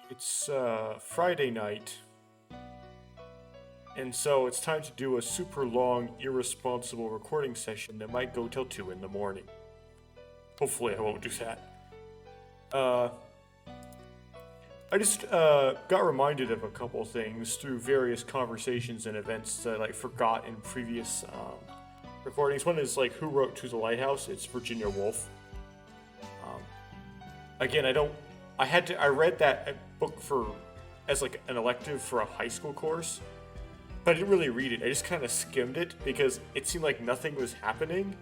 It's Friday night, and so it's time to do a super long, irresponsible recording session that might go till 2 in the morning. Hopefully, I won't do that. Uh, I just got reminded of a couple things through various conversations and events that I forgot in previous recordings. One is like who wrote To the Lighthouse? It's Virginia Woolf. Um, Again, I don't. I read that book as like an elective for a high school course, but I didn't really read it. I just kind of skimmed it because it seemed like nothing was happening,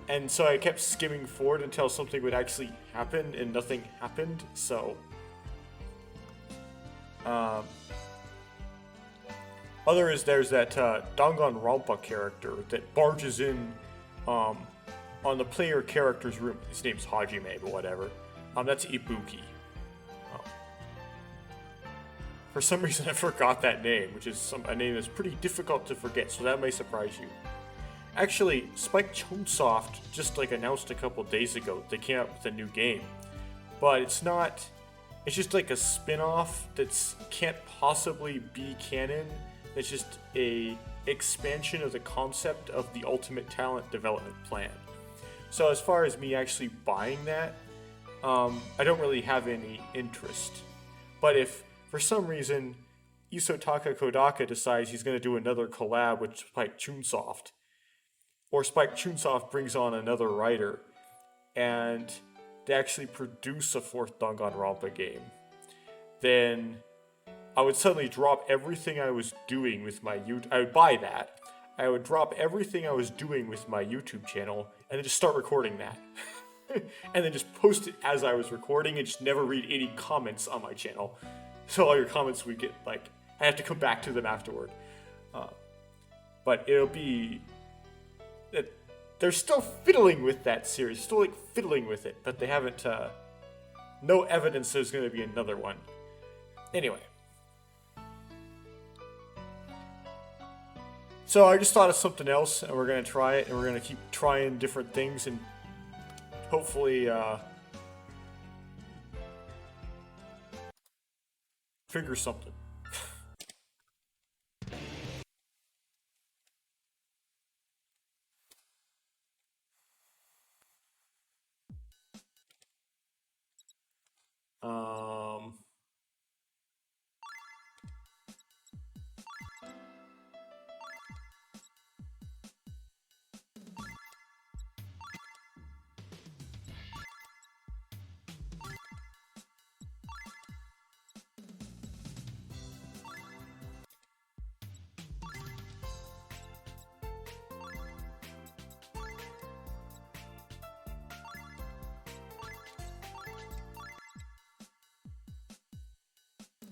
and so I kept skimming forward until something would actually happen, and nothing happened. So, um, there's that Danganronpa character that barges in, um, on the player character's room. His name's Hajime, but whatever. That's Ibuki. Um, for some reason, I forgot that name, which is a name that's pretty difficult to forget, so that may surprise you. Actually, Spike Chunsoft just announced a couple days ago that they came out with a new game, but it's not. It's just like a spin-off that can't possibly be canon. It's just a expansion of the concept of the Ultimate Talent Development Plan. So as far as me actually buying that, I don't really have any interest. But if, for some reason, Isotaka Kodaka decides he's going to do another collab with Spike Chunsoft, or Spike Chunsoft brings on another writer, and they actually produce a fourth Danganronpa game, then I would suddenly drop everything I was doing with my YouTube. I would buy that. I would drop everything I was doing with my YouTube channel, and then just start recording that. And then just post it as I was recording and just never read any comments on my channel. So all your comments would get I have to come back to them afterward. But it'll be... They're still fiddling with that series, still fiddling with it, but they haven't, no evidence there's going to be another one. Anyway. So I just thought of something else, and we're going to try it, and we're going to keep trying different things, and hopefully, figure something. um...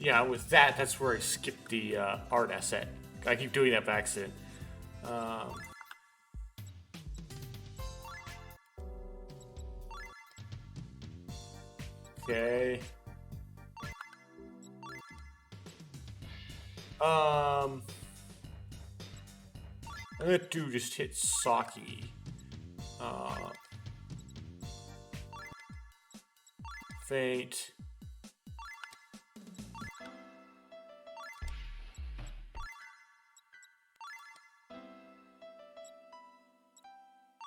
Yeah, with that, that's where I skipped the art asset. I keep doing that by accident. Um, okay. I'm gonna just hit Saki. Fate.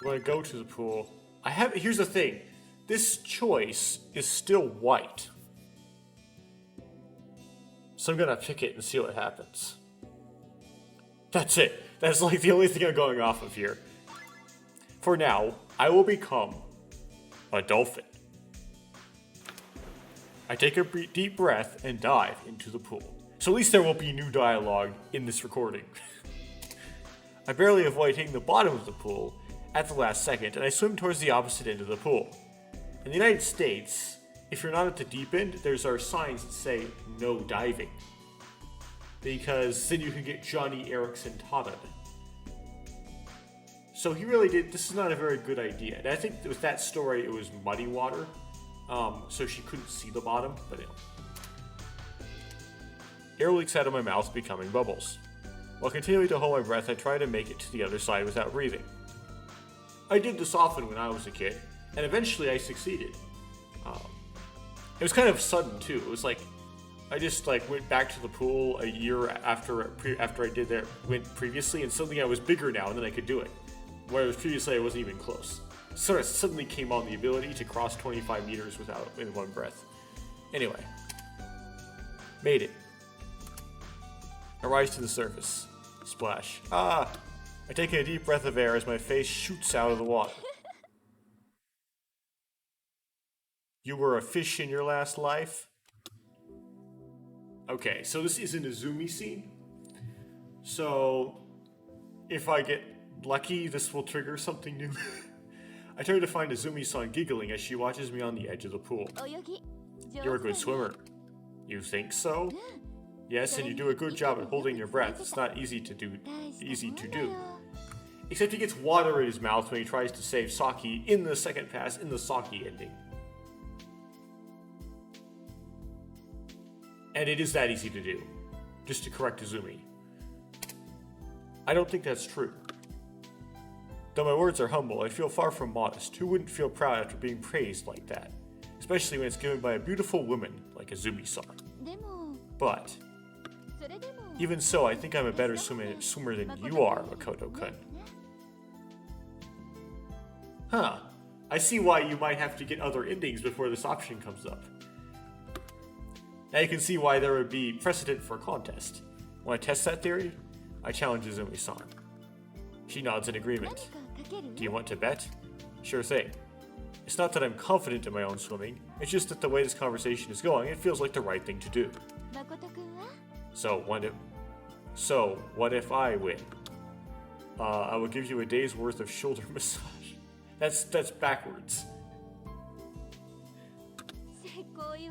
I'm gonna go to the pool. Here's the thing. This choice is still white. So I'm gonna pick it and see what happens. That's it. That's the only thing I'm going off of here. For now, I will become a dolphin. I take a deep breath and dive into the pool. So at least there will be new dialogue in this recording. I barely avoid hitting the bottom of the pool at the last second, and I swim towards the opposite end of the pool. In the United States, if you're not at the deep end, there's our signs that say no diving. Because then you can get Johnny Erickson totted. So he really did, this is not a very good idea. And I think with that story, it was muddy water, so she couldn't see the bottom, but anyway. Air leaks out of my mouth, becoming bubbles. While continuing to hold my breath, I try to make it to the other side without breathing. I did this often when I was a kid, and eventually I succeeded. was kind of sudden too. It was like I just like went back to the pool a year after I did that went previously, and suddenly I was bigger now, and then I could do it. Whereas previously I wasn't even close. So I suddenly came on the ability to cross 25 meters without in one breath. Anyway, made it. I rise to the surface. Splash. Ah! I take a deep breath of air as my face shoots out of the water. You were a fish in your last life? Okay, so this is an Izumi scene. So, if I get lucky, this will trigger something new. I turn to find Izumi-san giggling as she watches me on the edge of the pool. You're a good swimmer. You think so? Yes, and you do a good job at holding your breath. It's not easy to do. Except he gets water in his mouth when he tries to save Saki in the second pass in the Saki ending. And it is that easy to do. Just to correct Izumi. I don't think that's true. Though my words are humble, I feel far from modest. Who wouldn't feel proud after being praised like that? Especially when it's given by a beautiful woman like Izumi-san. But, even so, I think I'm a better swimmer than you are, Makoto-kun. Huh. I see why you might have to get other endings before this option comes up. Now you can see why there would be precedent for a contest. Want to test that theory? I challenge Izumi-san. She nods in agreement. Do you want to bet? Sure thing. It's not that I'm confident in my own swimming, it's just that the way this conversation is going, it feels like the right thing to do. So what if I win? I will give you a day's worth of shoulder massage. That's backwards.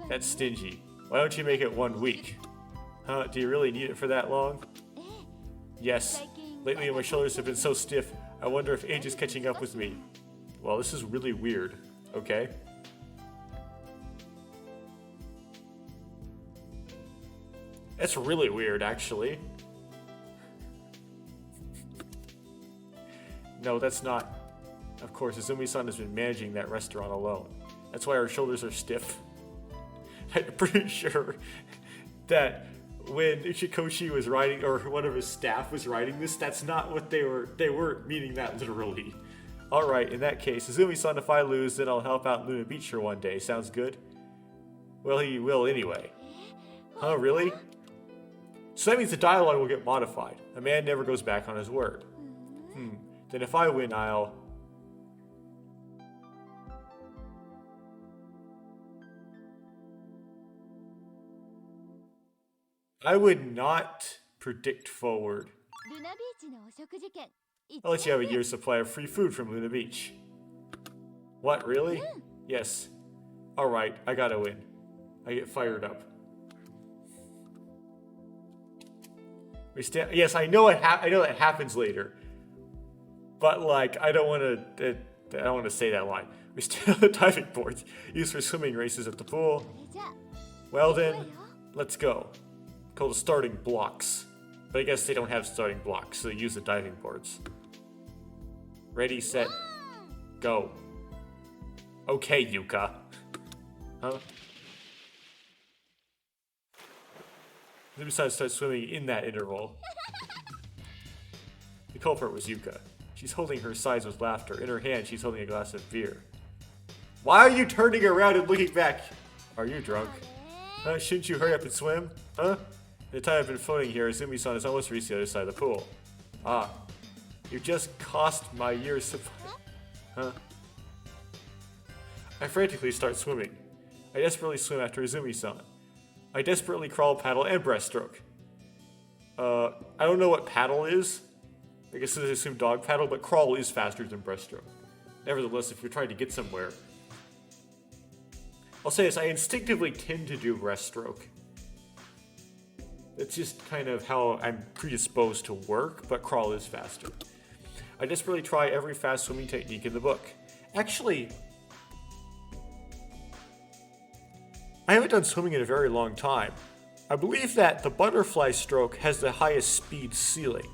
That's stingy. Why don't you make it 1 week? Huh, do you really need it for that long? Yes. Lately my shoulders have been so stiff, I wonder if age is catching up with me. Well, this is really weird, okay? That's really weird, actually. No, that's not. Of course, Izumi-san has been managing that restaurant alone. That's why her shoulders are stiff. I'm pretty sure that when Ichikoshi was writing, or one of his staff was writing this, that's not what they weren't meaning that literally. Alright, in that case, Izumi-san, if I lose, then I'll help out Luna Beach for one day. Sounds good? Well, he will anyway. Huh, really? So that means the dialogue will get modified. A man never goes back on his word. Then if I win, I'll... I would not predict forward. I'll let you have a year's supply of free food from Luna Beach. What, really? Yes. Alright, I gotta win. I get fired up. Yes, I know I know that happens later. But like, I don't want to say that line. We stand on the diving boards used for swimming races at the pool. Well then, let's go. Called the starting blocks. But I guess they don't have starting blocks, so they use the diving boards. Ready, set, go. Okay, Yuka. Huh? Then besides start swimming in that interval. The culprit was Yuka. She's holding her sides with laughter. In her hand, she's holding a glass of beer. Why are you turning around and looking back? Are you drunk? Huh? Shouldn't you hurry up and swim? Huh? The time I've been floating here, Izumi-san has almost reached the other side of the pool. Ah. You just cost my year's supply. Huh? I frantically start swimming. I desperately swim after Izumi-san. I desperately crawl, paddle, and breaststroke. I don't know what paddle is. I guess I assume dog paddle, but crawl is faster than breaststroke. Nevertheless, if you're trying to get somewhere... I'll say this, I instinctively tend to do breaststroke. It's just kind of how I'm predisposed to work, but crawl is faster. I desperately try every fast swimming technique in the book. Actually, I haven't done swimming in a very long time. I believe that the butterfly stroke has the highest speed ceiling.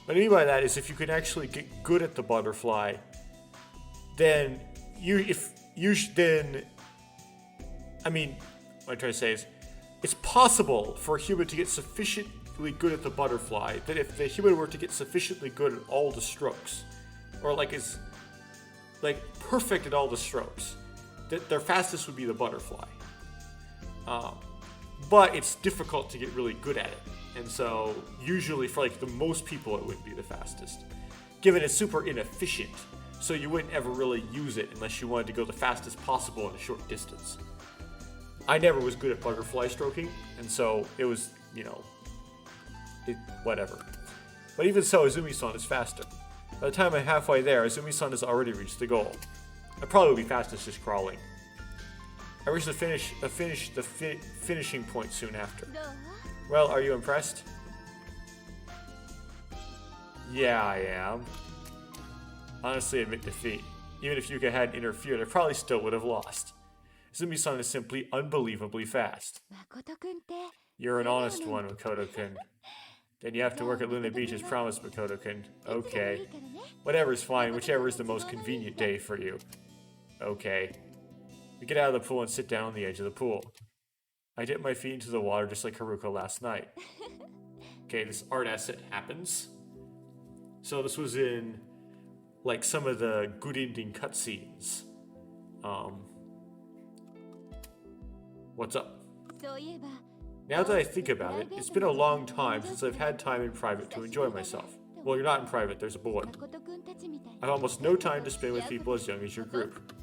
What I mean by that is if you can actually get good at the butterfly, then what I'm trying to say is, it's possible for a human to get sufficiently good at the butterfly that if the human were to get sufficiently good at all the strokes, or like is like perfect at all the strokes, that their fastest would be the butterfly. But it's difficult to get really good at it, and so usually for like the most people it wouldn't be the fastest, given it's super inefficient. So you wouldn't ever really use it unless you wanted to go the fastest possible in a short distance. I never was good at butterfly stroking, and so it was, whatever. But even so, Izumi-san is faster. By the time I'm halfway there, Izumi-san has already reached the goal. I probably would be fastest just crawling. I reach the finishing point soon after. Well, are you impressed? Yeah, I am. Honestly, admit defeat. Even if Yuka hadn't interfered, I probably still would have lost. Izumi-san is simply unbelievably fast. You're an honest one, Makoto-kun. Then you have to work at Luna Beach as promised, Makoto-kun. Okay. Whatever's fine, whichever is the most convenient day for you. Okay. We get out of the pool and sit down on the edge of the pool. I dip my feet into the water just like Haruko last night. Okay, this art asset happens. So this was in, like, some of the good ending cutscenes. What's up? Now that I think about it, it's been a long time since I've had time in private to enjoy myself. Well, you're not in private, there's a board. I've almost no time to spend with people as young as your group.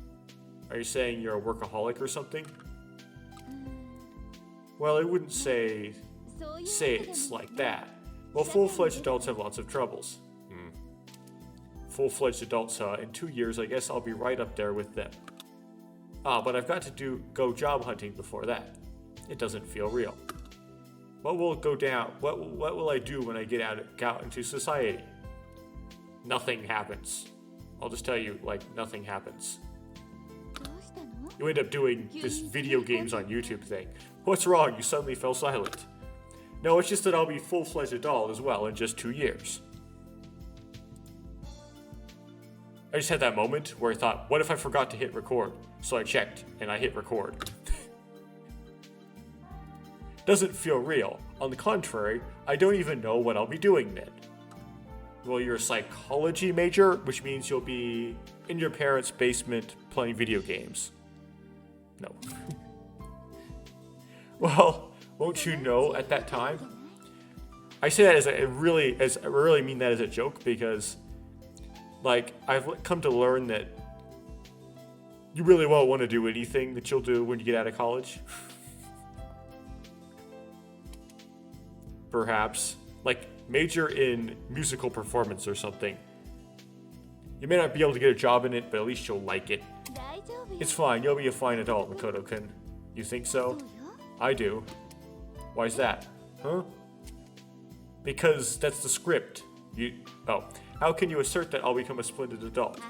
Are you saying you're a workaholic or something? Well, I wouldn't say it's like that. Well, full-fledged adults have lots of troubles. Full-fledged adults, in 2 years, I guess I'll be right up there with them. But I've got to go job hunting before that. It doesn't feel real. What will go down? What will I do when I get out into society? Nothing happens. I'll just tell you, like, nothing happens. You end up doing this video games on YouTube thing. What's wrong? You suddenly fell silent. No, it's just that I'll be full-fledged adult as well in just 2 years. I just had that moment where I thought, what if I forgot to hit record? So I checked, and I hit record. Doesn't feel real. On the contrary, I don't even know what I'll be doing then. Well, you're a psychology major, which means you'll be in your parents' basement playing video games. No. Well, won't you know at that time? I say that I really mean that as a joke because, like, I've come to learn that you really won't want to do anything that you'll do when you get out of college. Perhaps. Like, major in musical performance or something. You may not be able to get a job in it, but at least you'll like it. It's fine, you'll be a fine adult, Makoto-kun. You think so? I do. Why's that? Huh? Because that's the script. How can you assert that I'll become a splendid adult?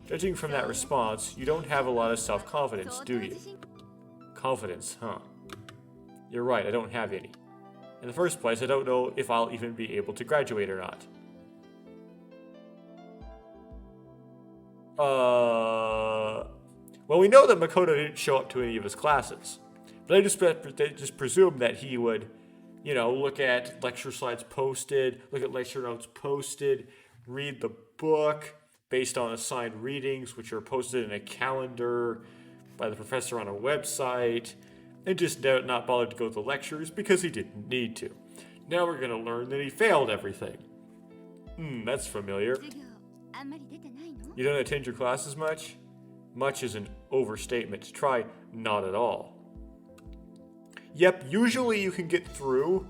Judging from that response, you don't have a lot of self-confidence, do you? Confidence, huh? You're right, I don't have any. In the first place, I don't know if I'll even be able to graduate or not. Well, we know that Makoto didn't show up to any of his classes. But they just presumed that he would, look at lecture slides posted, look at lecture notes posted, read the book based on assigned readings, which are posted in a calendar by the professor on a website, and just not bothered to go to the lectures because he didn't need to. Now we're going to learn that he failed everything. That's familiar. You don't attend your classes much? Much is an overstatement. Try not at all. Yep, usually you can get through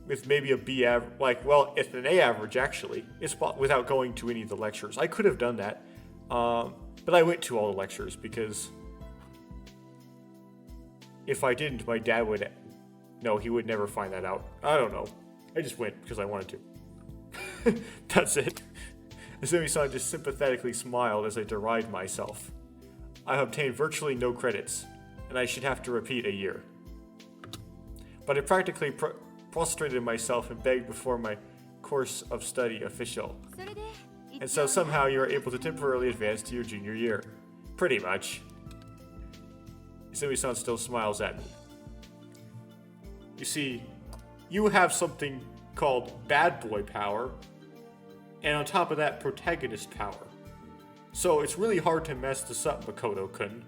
with maybe a B average, it's an A average actually, without going to any of the lectures. I could have done that, but I went to all the lectures because if I didn't, my dad he would never find that out. I don't know. I just went because I wanted to. That's it. Izumi-san just sympathetically smiled as I derided myself. I obtained virtually no credits, and I should have to repeat a year. But I practically prostrated myself and begged before my course of study official. And so somehow you were able to temporarily advance to your junior year. Pretty much. Izumi-san still smiles at me. You see, you have something called bad boy power, and on top of that, protagonist power. So it's really hard to mess this up, Makoto-kun.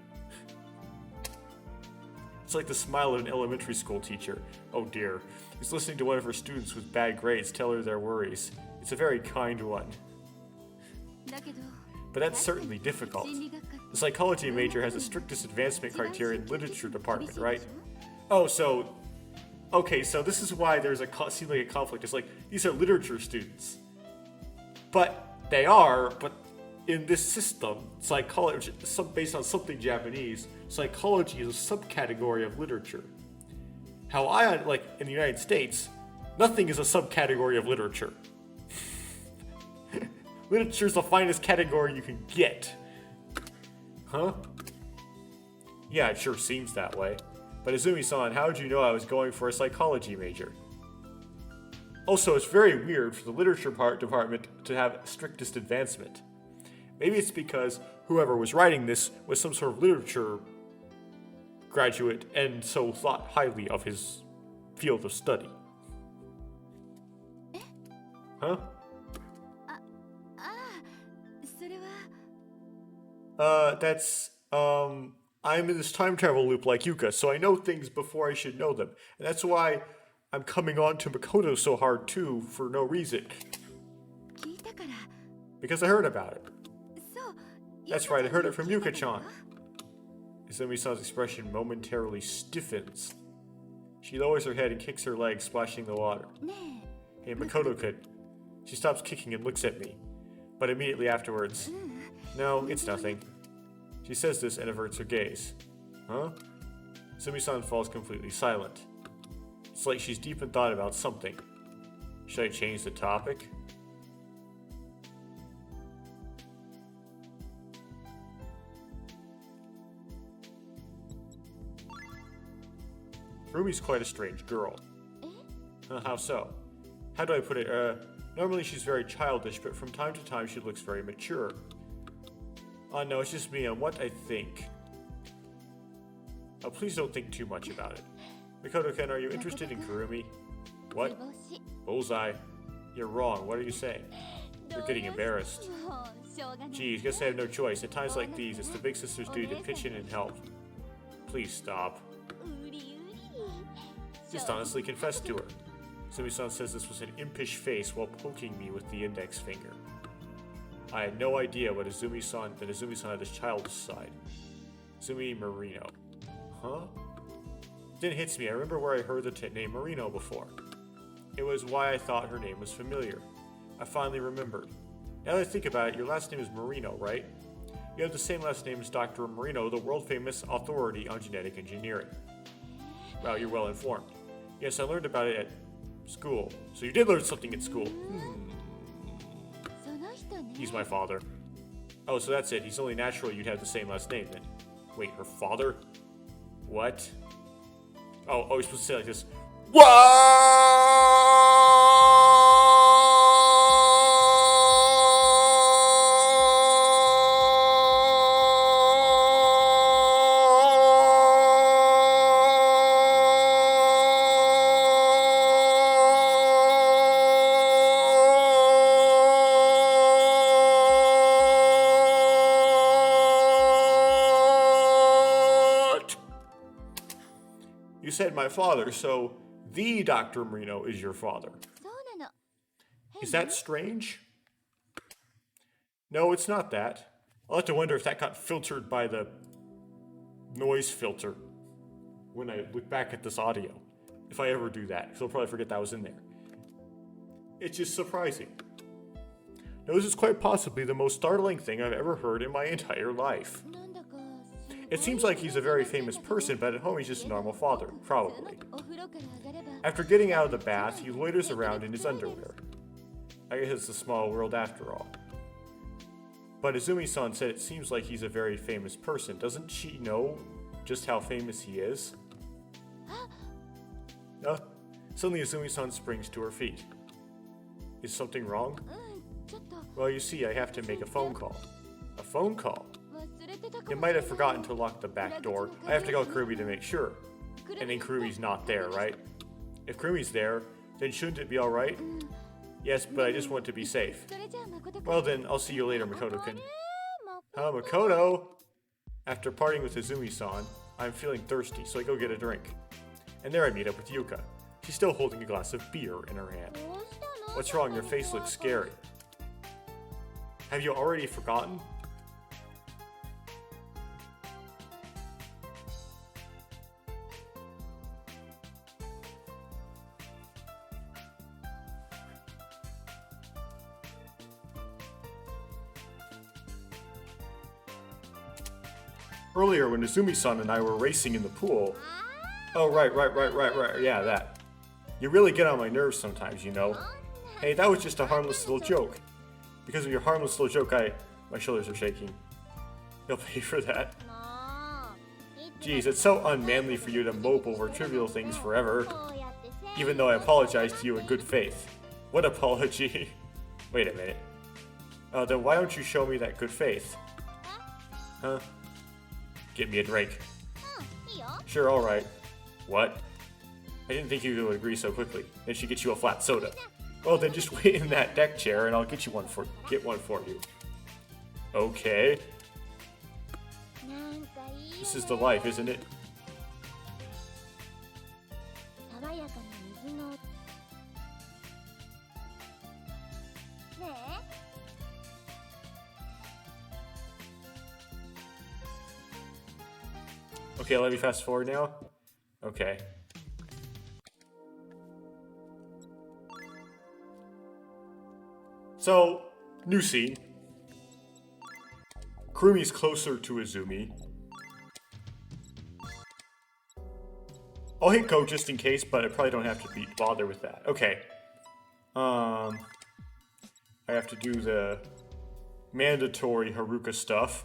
It's like the smile of an elementary school teacher. Oh dear. He's listening to one of her students with bad grades tell her their worries. It's a very kind one. But that's certainly difficult. The psychology major has the strictest advancement criteria in literature department, right? Oh, so... Okay, so this is why there's seems like a conflict. It's like, these are literature students. But they are, but in this system, psychology, based on something Japanese, psychology is a subcategory of literature. How like, in the United States, nothing is a subcategory of literature. Literature is the finest category you can get. Huh? Yeah, it sure seems that way. But Izumi-san, how did you know I was going for a psychology major? Also, it's very weird for the literature department to have strictest advancement. Maybe it's because whoever was writing this was some sort of literature graduate and so thought highly of his field of study. Huh? I'm in this time travel loop like Yuka, so I know things before I should know them. And that's why I'm coming on to Makoto so hard too, for no reason. Because I heard about it. That's right, I heard it from Yuka-chan. Izumi-san's expression momentarily stiffens. She lowers her head and kicks her leg, splashing the water. Hey, Makoto-kun. She stops kicking and looks at me. But immediately afterwards, no, it's nothing. She says this and averts her gaze. Huh? Izumi-san falls completely silent. It's like she's deep in thought about something. Should I change the topic? Rumi's quite a strange girl. How so? How do I put it? Normally she's very childish, but from time to time she looks very mature. Oh no, it's just me and what I think. Oh, please don't think too much about it. Makoto-kun, are you interested in Kurumi? What? Bullseye. You're wrong. What are you saying? You're getting embarrassed. Geez, guess I have no choice. At times like these, it's the big sister's duty to pitch in and help. Please stop. Just honestly confess to her. Izumi-san says this with an impish face while poking me with the index finger. I had no idea that Izumi-san had his childish side. Izumi Marino. Huh? Then it hits me. I remember where I heard the name Marino before. It was why I thought her name was familiar. I finally remembered. Now that I think about it, your last name is Marino, right? You have the same last name as Dr. Marino, the world-famous authority on genetic engineering. Wow, you're well informed. Yes, I learned about it at school. So you did learn something at school. He's my father. Oh, so that's it. He's only natural you'd have the same last name then. Wait, her father? What? Oh, you're supposed to say it like this. What? You said my father, so the Dr. Marino is your father. Is that strange? No, it's not that. I'll have to wonder if that got filtered by the noise filter when I look back at this audio. If I ever do that, because I'll probably forget that was in there. It's just surprising. Now, this is quite possibly the most startling thing I've ever heard in my entire life. It seems like he's a very famous person, but at home he's just a normal father, probably. After getting out of the bath, he loiters around in his underwear. I guess it's a small world after all. But Izumi-san said it seems like he's a very famous person. Doesn't she know just how famous he is? Suddenly Izumi-san springs to her feet. Is something wrong? Well, you see, I have to make a phone call. A phone call? You might have forgotten to lock the back door. I have to call Kirby to make sure. And then Kirby's not there, right? If Kirby's there, then shouldn't it be alright? Yes, but I just want to be safe. Well then, I'll see you later, Makoto-kun. Huh, Makoto? After parting with Izumi-san, I'm feeling thirsty, so I go get a drink. And there I meet up with Yuka. She's still holding a glass of beer in her hand. What's wrong? Your face looks scary. Have you already forgotten? Earlier, when Izumi-san and I were racing in the pool... Oh, right, yeah, that. You really get on my nerves sometimes, you know. Hey, that was just a harmless little joke. Because of your harmless little joke, my shoulders are shaking. You'll pay for that. Geez, it's so unmanly for you to mope over trivial things forever. Even though I apologize to you in good faith. What apology? Wait a minute. Then why don't you show me that good faith? Huh? Get me a drink. Sure, alright. What? I didn't think you would agree so quickly. Then she gets you a flat soda. Well, then just wait in that deck chair and I'll get one for you. Okay. This is the life, isn't it? Okay, let me fast forward now. Okay. So, new scene. Kurumi's closer to Izumi. I'll hit go just in case, but I probably don't have to bother with that. Okay. I have to do the mandatory Haruka stuff.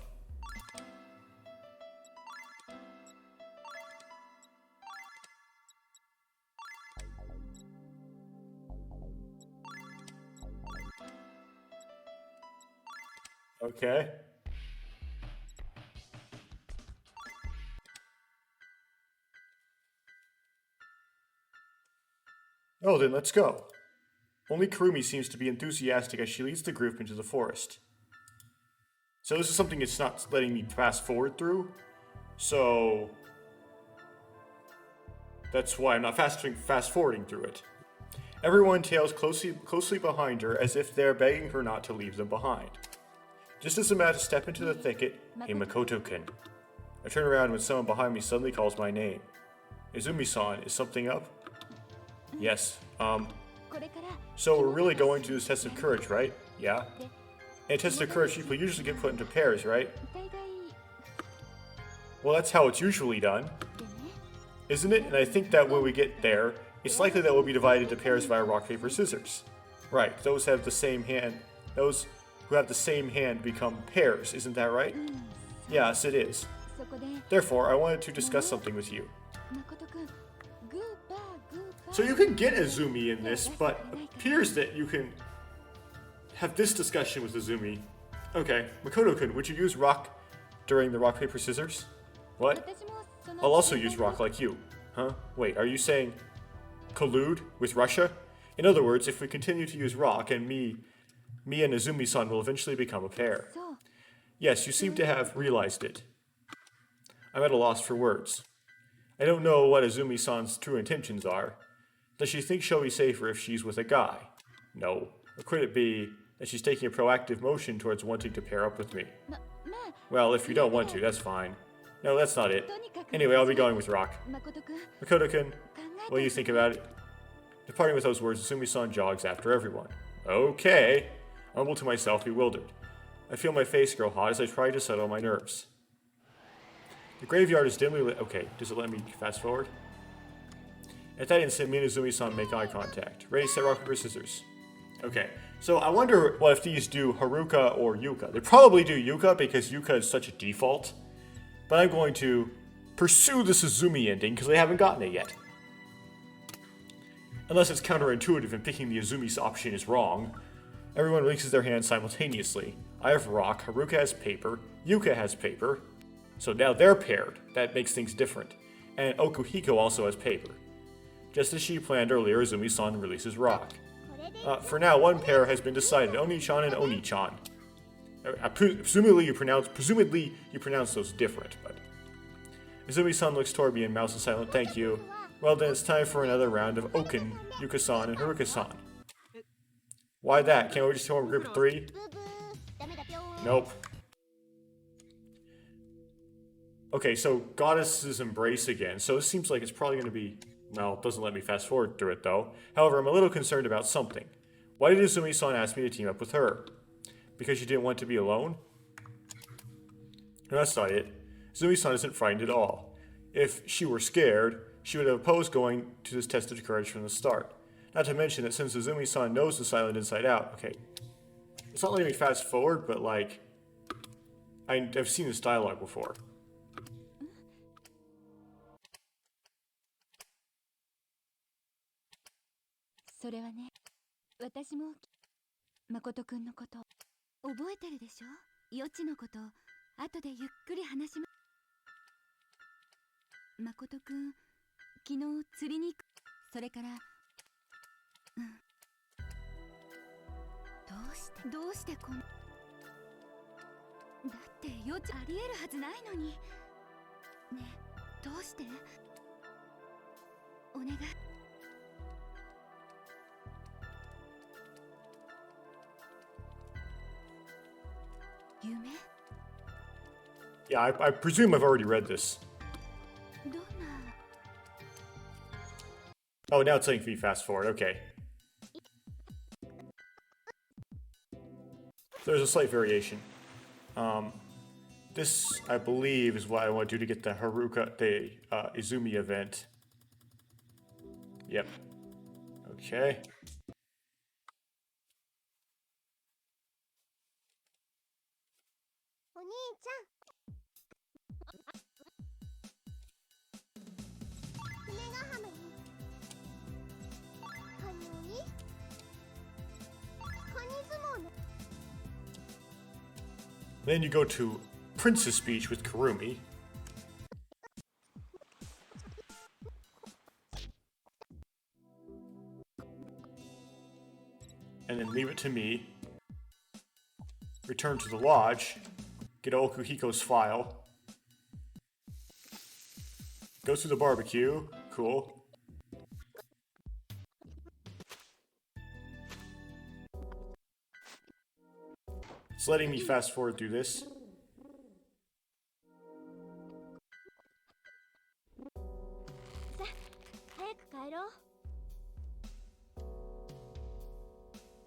Okay. Oh, then let's go. Only Kurumi seems to be enthusiastic as she leads the group into the forest. So this is something it's not letting me fast forward through. So that's why I'm not fast forwarding through it. Everyone tails closely behind her as if they're begging her not to leave them behind. Just as I'm about to step into the thicket, hey Makoto-kun. I turn around when someone behind me suddenly calls my name. Izumi-san, is something up? Yes, so we're really going to this test of courage, right? Yeah. In a test of courage, people usually get put into pairs, right? Well, that's how it's usually done. Isn't it? And I think that when we get there, it's likely that we'll be divided into pairs via rock, paper, scissors. Right, those who have the same hand become pairs, isn't that right? Yes, it is. Therefore, I wanted to discuss something with you. So you can get Izumi in this, but it appears that you can have this discussion with Izumi. Okay, Makoto-kun, would you use rock during the rock, paper, scissors? What? I'll also use rock like you. Huh? Wait, are you saying collude with Russia? In other words, if we continue to use rock, and me and Izumi-san will eventually become a pair. Yes, you seem to have realized it. I'm at a loss for words. I don't know what Izumi-san's true intentions are. Does she think she'll be safer if she's with a guy? No. Or could it be that she's taking a proactive motion towards wanting to pair up with me? Well, if you don't want to, that's fine. No, that's not it. Anyway, I'll be going with rock. Makoto-kun, what do you think about it? Departing with those words, Izumi-san jogs after everyone. Okay. I mumble to myself, bewildered. I feel my face grow hot as I try to settle my nerves. The graveyard is dimly lit. Okay, does it let me fast forward? At that instant, me and Izumi-san make eye contact. Ready, set, rock, paper, scissors. Okay, so I wonder what if these do Haruka or Yuka. They probably do Yuka because Yuka is such a default. But I'm going to pursue the Izumi ending because I haven't gotten it yet. Unless it's counterintuitive and picking the Izumi's option is wrong. Everyone releases their hands simultaneously. I have rock, Haruka has paper, Yuka has paper. So now they're paired. That makes things different. And Okuhiko also has paper. Just as she planned earlier, Izumi-san releases rock. For now, one pair has been decided, Oni-chan and Oni-chan. Presumably you pronounce those different, but... Izumi-san looks toward me and mouths a silent thank you. Well then, it's time for another round of Oken, Yuka-san, and Haruka-san. Why that? Can't we just form a group of 3? Nope. Okay, so Goddess's Embrace again. So this seems like it's probably going to be... Well, it doesn't let me fast forward through it though. However, I'm a little concerned about something. Why did Izumi-san ask me to team up with her? Because she didn't want to be alone? No, that's not it. Izumi-san isn't frightened at all. If she were scared, she would have opposed going to this test of courage from the start. Not to mention that since Izumi-san knows the silent inside out, okay, it's not letting me fast forward, but like, I've seen this dialogue before. Yeah, I presume I've already read this. Oh, now it's letting me fast forward, okay. There's a slight variation. This, I believe, is what I want to do to get the Izumi event. Yep. Okay. Then you go to Princess Speech with Kurumi. And then leave it to me. Return to the lodge. Get Okuhiko's file. Go to the barbecue. Cool. It's letting me fast forward through this.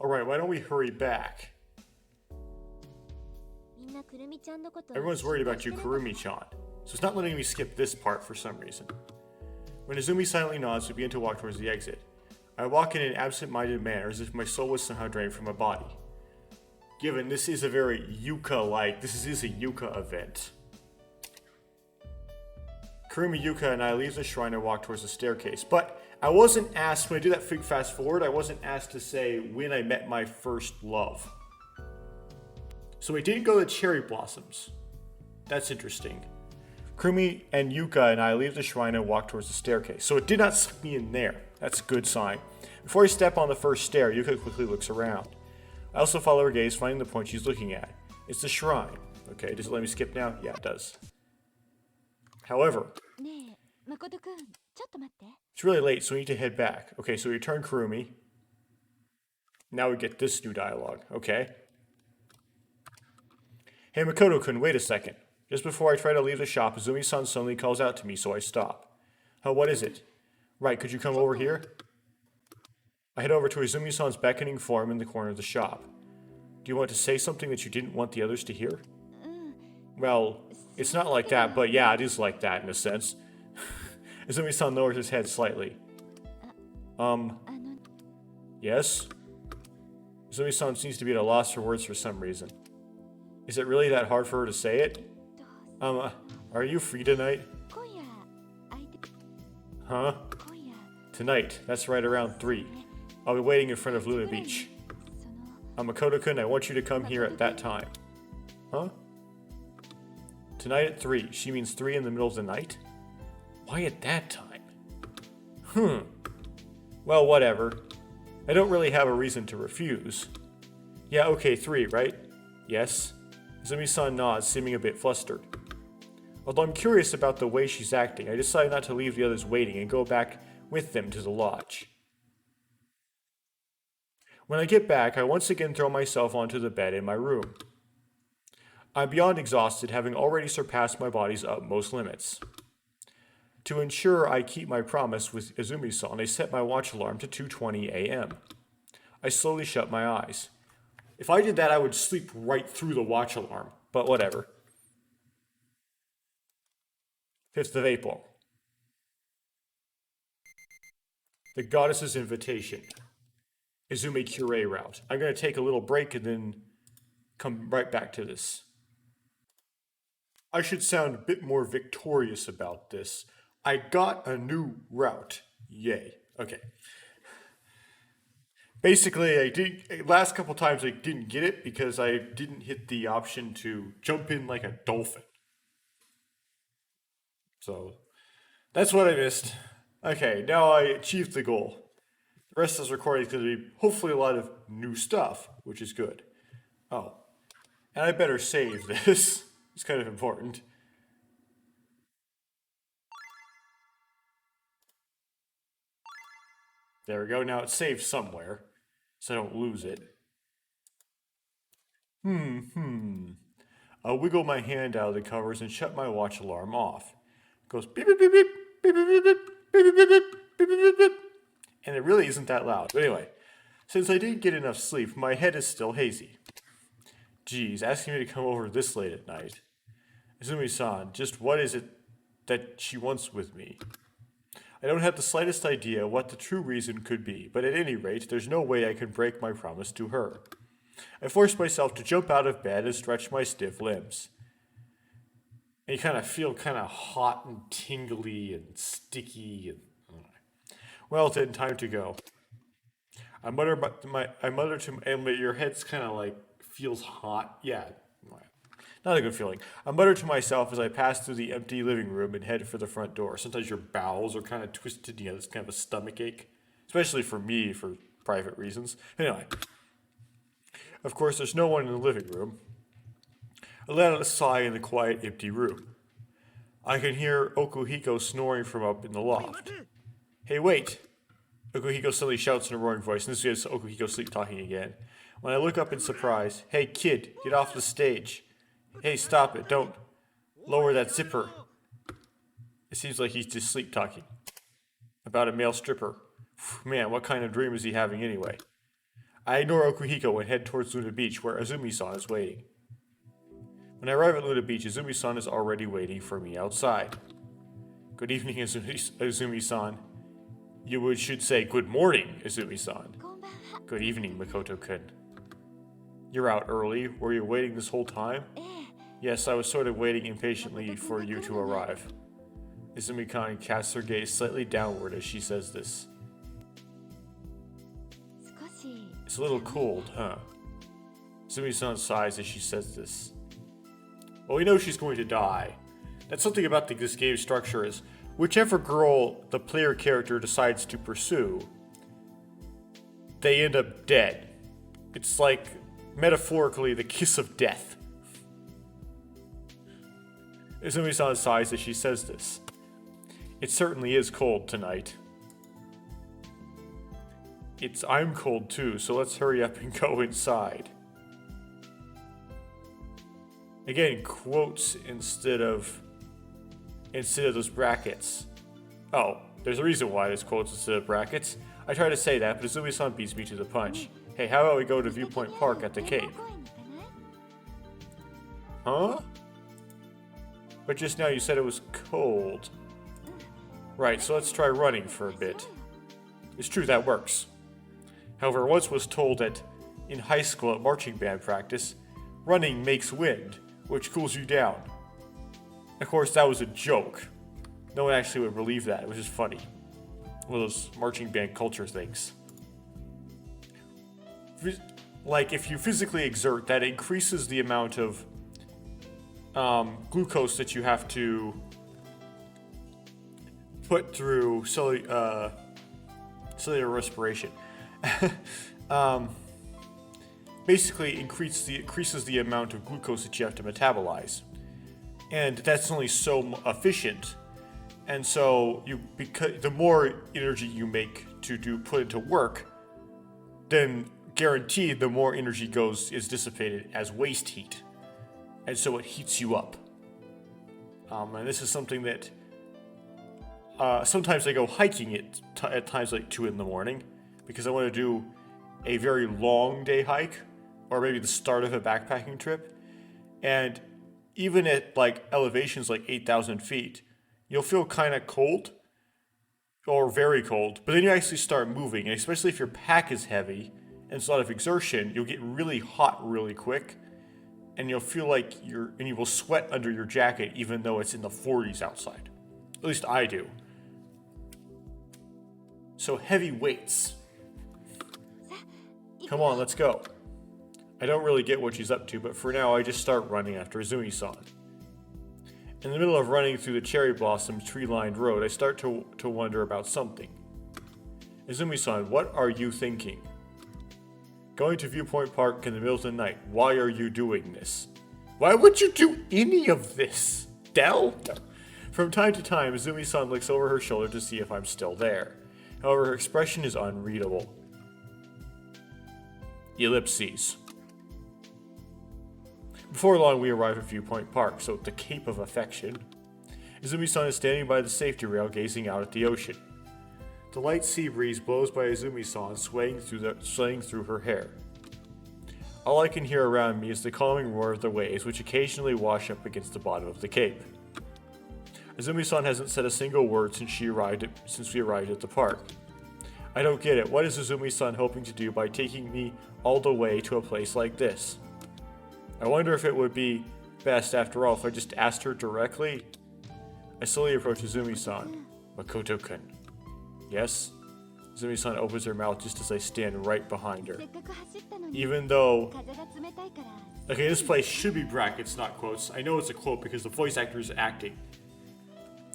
Alright, why don't we hurry back? Everyone's worried about you, Kurumi-chan. So it's not letting me skip this part for some reason. When Izumi silently nods, we begin to walk towards the exit. I walk in an absent-minded manner, as if my soul was somehow drained from my body. Given this is a very Yuka-like, this is a Yuka event. Kurumi, Yuka, and I leave the shrine and walk towards the staircase. But I wasn't asked, when I do that fast forward, I wasn't asked to say when I met my first love. So we didn't go to Cherry Blossoms. That's interesting. Kurumi and Yuka and I leave the shrine and walk towards the staircase. So it did not suck me in there. That's a good sign. Before I step on the first stair, Yuka quickly looks around. I also follow her gaze, finding the point she's looking at. It's the shrine. Okay, does it let me skip now? Yeah, it does. However, it's really late, so we need to head back. Okay, so we return Kurumi. Now we get this new dialogue. Okay. Hey Makoto-kun, wait a second. Just before I try to leave the shop, Izumi-san suddenly calls out to me, so I stop. Oh, what is it? Right, could you come over here? I head over to Izumi-san's beckoning form in the corner of the shop. Do you want to say something that you didn't want the others to hear? Well, it's not like that, but yeah, it is like that in a sense. Izumi-san lowers his head slightly. Yes? Izumi-san seems to be at a loss for words for some reason. Is it really that hard for her to say it? Are you free tonight? Huh? Tonight, that's right around 3. I'll be waiting in front of Luna Beach. Makoto-kun, I want you to come here at that time. Huh? Tonight at 3. She means 3 in the middle of the night? Why at that time? Well, whatever. I don't really have a reason to refuse. Yeah, okay, 3, right? Yes. Izumi-san nods, seeming a bit flustered. Although I'm curious about the way she's acting, I decided not to leave the others waiting and go back with them to the lodge. When I get back, I once again throw myself onto the bed in my room. I'm beyond exhausted, having already surpassed my body's utmost limits. To ensure I keep my promise with Izumi-san, I set my watch alarm to 2:20 a.m. I slowly shut my eyes. If I did that, I would sleep right through the watch alarm, but whatever. 5th of April. The Goddess's Invitation. Izumi Cure route. I'm going to take a little break and then come right back to this. I should sound a bit more victorious about this. I got a new route. Yay. Okay. Basically, last couple times I didn't get it because I didn't hit the option to jump in like a dolphin. So, that's what I missed. Okay, now I achieved the goal. The rest of this recording is going to be hopefully a lot of new stuff, which is good. Oh, and I better save this. It's kind of important. There we go. Now it's saved somewhere, so I don't lose it. I'll wiggle my hand out of the covers and shut my watch alarm off. It goes beep beep beep beep beep beep beep beep beep beep beep beep beep beep, and it really isn't that loud. But anyway, since I didn't get enough sleep, my head is still hazy. Geez, asking me to come over this late at night. Izumi-san, just what is it that she wants with me? I don't have the slightest idea what the true reason could be, but at any rate, there's no way I can break my promise to her. I force myself to jump out of bed and stretch my stiff limbs. And you kind of feel kind of hot and tingly and sticky. And well, then, time to go. I mutter to your head's kind of like feels hot. Yeah, not a good feeling. I mutter to myself as I pass through the empty living room and head for the front door. Sometimes your bowels are kind of twisted. You know, it's kind of a stomach ache. Especially for me, for private reasons. Anyway. Of course, there's no one in the living room. I let out a sigh in the quiet, empty room. I can hear Okuhiko snoring from up in the loft. Hey, wait! Okuhiko suddenly shouts in a roaring voice, and this is Okuhiko sleep-talking again. When I look up in surprise, hey, kid, get off the stage. Hey, stop it, don't. Lower that zipper. It seems like he's just sleep-talking. About a male stripper. Man, what kind of dream is he having anyway? I ignore Okuhiko and head towards Luna Beach, where Izumi-san is waiting. When I arrive at Luna Beach, Izumi-san is already waiting for me outside. Good evening, Izumi-san. You should say good morning, Izumi-san. Good evening, Makoto-kun. You're out early. Were you waiting this whole time? Yes, I was sort of waiting impatiently for you to arrive. Izumi-kan casts her gaze slightly downward as she says this. It's a little cold, huh? Izumi-san sighs as she says this. Well, we know she's going to die. That's something about this game's structure is, whichever girl the player character decides to pursue, they end up dead. It's like, metaphorically, the kiss of death. Izumi-san sighs as she says this. It certainly is cold tonight. I'm cold too, so let's hurry up and go inside. Again, quotes instead of those brackets. Oh, there's a reason why there's quotes instead of brackets. I try to say that, but Izumi-san beats me to the punch. Hey, how about we go to Viewpoint Park at the Cape? Huh? But just now you said it was cold. Right, so let's try running for a bit. It's true, that works. However, I once was told that in high school at marching band practice, running makes wind, which cools you down. Of course, that was a joke. No one actually would believe that. It was just funny. One of those marching band culture things. Like, if you physically exert, that increases the amount of glucose that you have to put through cellular respiration. Basically increases the amount of glucose that you have to metabolize, and that's only so efficient. And so because the more energy you make to put into work, then guaranteed the more energy is dissipated as waste heat, and so it heats you up. And this is something that sometimes I go hiking at times like 2 in the morning because I want to do a very long day hike, or maybe the start of a backpacking trip. And even at like elevations like 8,000 feet, you'll feel kind of cold or very cold, but then you actually start moving, and especially if your pack is heavy and it's a lot of exertion, you'll get really hot really quick, and you'll feel like you will sweat under your jacket even though it's in the 40s outside. At least I do. So heavy weights. Come on, let's go. I don't really get what she's up to, but for now I just start running after Izumi-san. In the middle of running through the cherry blossom tree-lined road, I start to wonder about something. Izumi-san, what are you thinking? Going to Viewpoint Park in the middle of the night. Why are you doing this? Why would you do any of this? Del? From time to time, Izumi-san looks over her shoulder to see if I'm still there. However, her expression is unreadable. Ellipses. Before long, we arrive at Viewpoint Park, so the Cape of Affection. Izumi-san is standing by the safety rail, gazing out at the ocean. The light sea breeze blows by Izumi-san, swaying through her hair. All I can hear around me is the calming roar of the waves, which occasionally wash up against the bottom of the cape. Izumi-san hasn't said a single word since we arrived at the park. I don't get it. What is Izumi-san hoping to do by taking me all the way to a place like this? I wonder if it would be best, after all, if I just asked her directly. I slowly approach Izumi-san. Makoto-kun. Yes? Izumi-san opens her mouth just as I stand right behind her. Even though... Okay, this place should be brackets, not quotes. I know it's a quote because the voice actor is acting.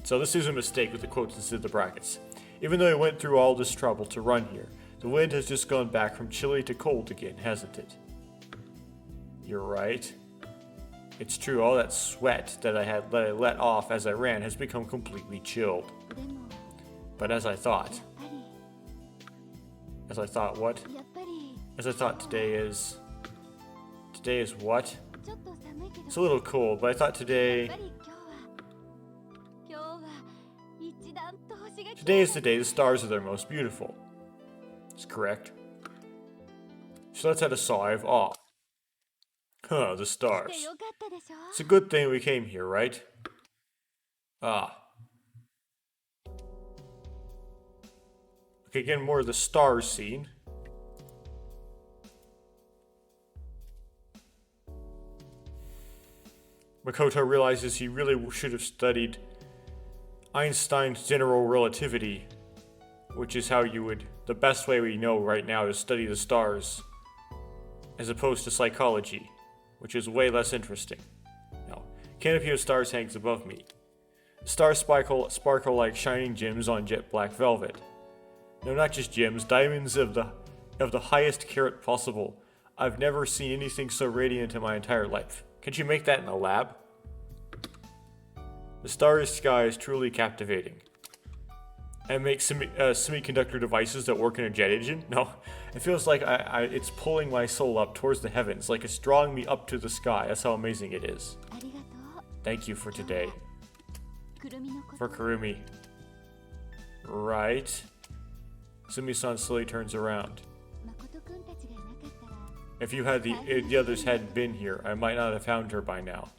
So this is a mistake with the quotes instead of the brackets. Even though I went through all this trouble to run here, the wind has just gone back from chilly to cold again, hasn't it? You're right. It's true, all that sweat that I let off as I ran has become completely chilled. But as I thought what? As I thought today is what? It's a little cold, but I thought today is the day the stars are their most beautiful. It's correct. So let's have a sigh of awe. Huh, the stars. It's a good thing we came here, right? Ah. Okay, again, more of the stars scene. Makoto realizes he really should have studied Einstein's general relativity, which is how the best way we know right now to study the stars, as opposed to psychology, which is way less interesting. Now, canopy of stars hangs above me. Stars sparkle like shining gems on jet black velvet. No, not just gems, diamonds of the highest carat possible. I've never seen anything so radiant in my entire life. Could you make that in a lab? The starry sky is truly captivating. And make semiconductor devices that work in a jet engine? No, it feels like it's pulling my soul up towards the heavens, like it's drawing me up to the sky. That's how amazing it is. Thank you for today. For Kurumi. Right. Sumi-san slowly turns around. If the others hadn't been here, I might not have found her by now.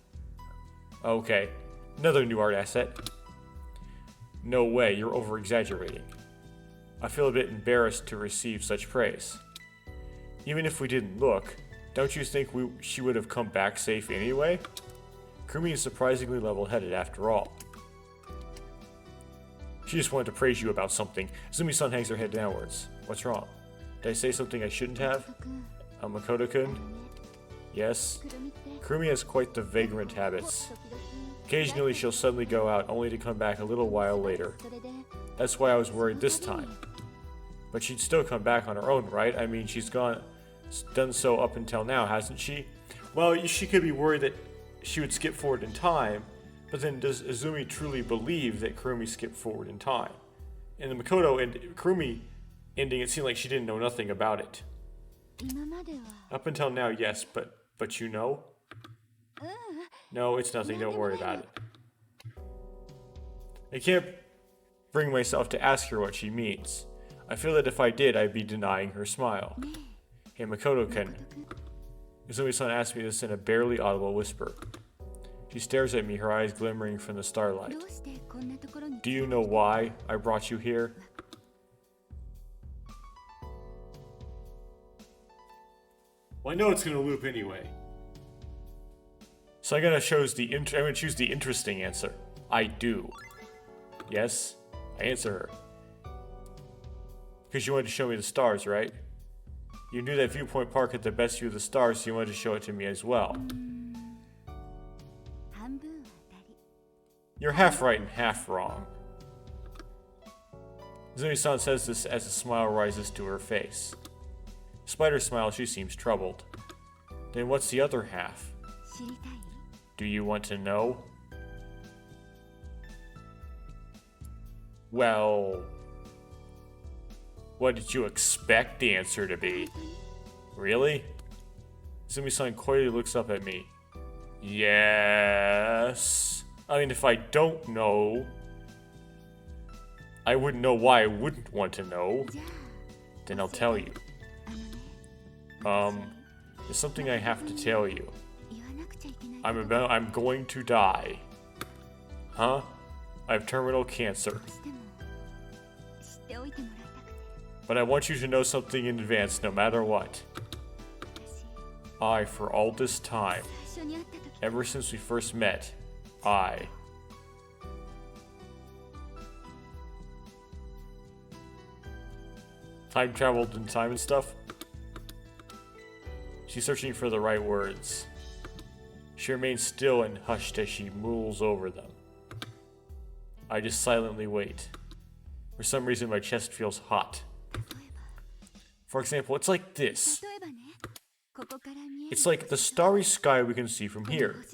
Okay. Another new art asset. No way, you're over-exaggerating. I feel a bit embarrassed to receive such praise. Even if we didn't look, don't you think she would have come back safe anyway? Kurumi is surprisingly level-headed after all. She just wanted to praise you about something. Izumi-san hangs her head downwards. What's wrong? Did I say something I shouldn't have? Makoto-kun? Yes? Kurumi has quite the vagrant habits. Occasionally she'll suddenly go out, only to come back a little while later. That's why I was worried this time. But she'd still come back on her own, right? I mean, she's done so up until now, hasn't she? Well, she could be worried that she would skip forward in time, but then does Izumi truly believe that Kurumi skipped forward in time? In the Makoto and Kurumi ending, it seemed like she didn't know nothing about it. Up until now, yes, but you know? No, it's nothing, don't worry about it. I can't bring myself to ask her what she means. I feel that if I did, I'd be denying her smile. Hey, Makoto-kun. Izumi-san asked me this in a barely audible whisper. She stares at me, her eyes glimmering from the starlight. Do you know why I brought you here? Well, I know it's gonna loop anyway. So I'm gonna choose the interesting answer. I do. Yes, I answer her. Because you wanted to show me the stars, right? You knew that Viewpoint Park had the best view of the stars, so you wanted to show it to me as well. You're half right and half wrong. Izumi-san says this as a smile rises to her face. Despite her smile, she seems troubled. Then what's the other half? Do you want to know? Well, what did you expect the answer to be? Really? Izumi-san coyly looks up at me. Yes. I mean, if I don't know, I wouldn't know why I wouldn't want to know. Then I'll tell you. There's something I have to tell you. I'm going to die. Huh? I have terminal cancer. But I want you to know something in advance, no matter what. For all this time, ever since we first met, time traveled in time and stuff? She's searching for the right words. She remains still and hushed as she mulls over them. I just silently wait. For some reason, my chest feels hot. For example, it's like this. It's like the starry sky we can see from here.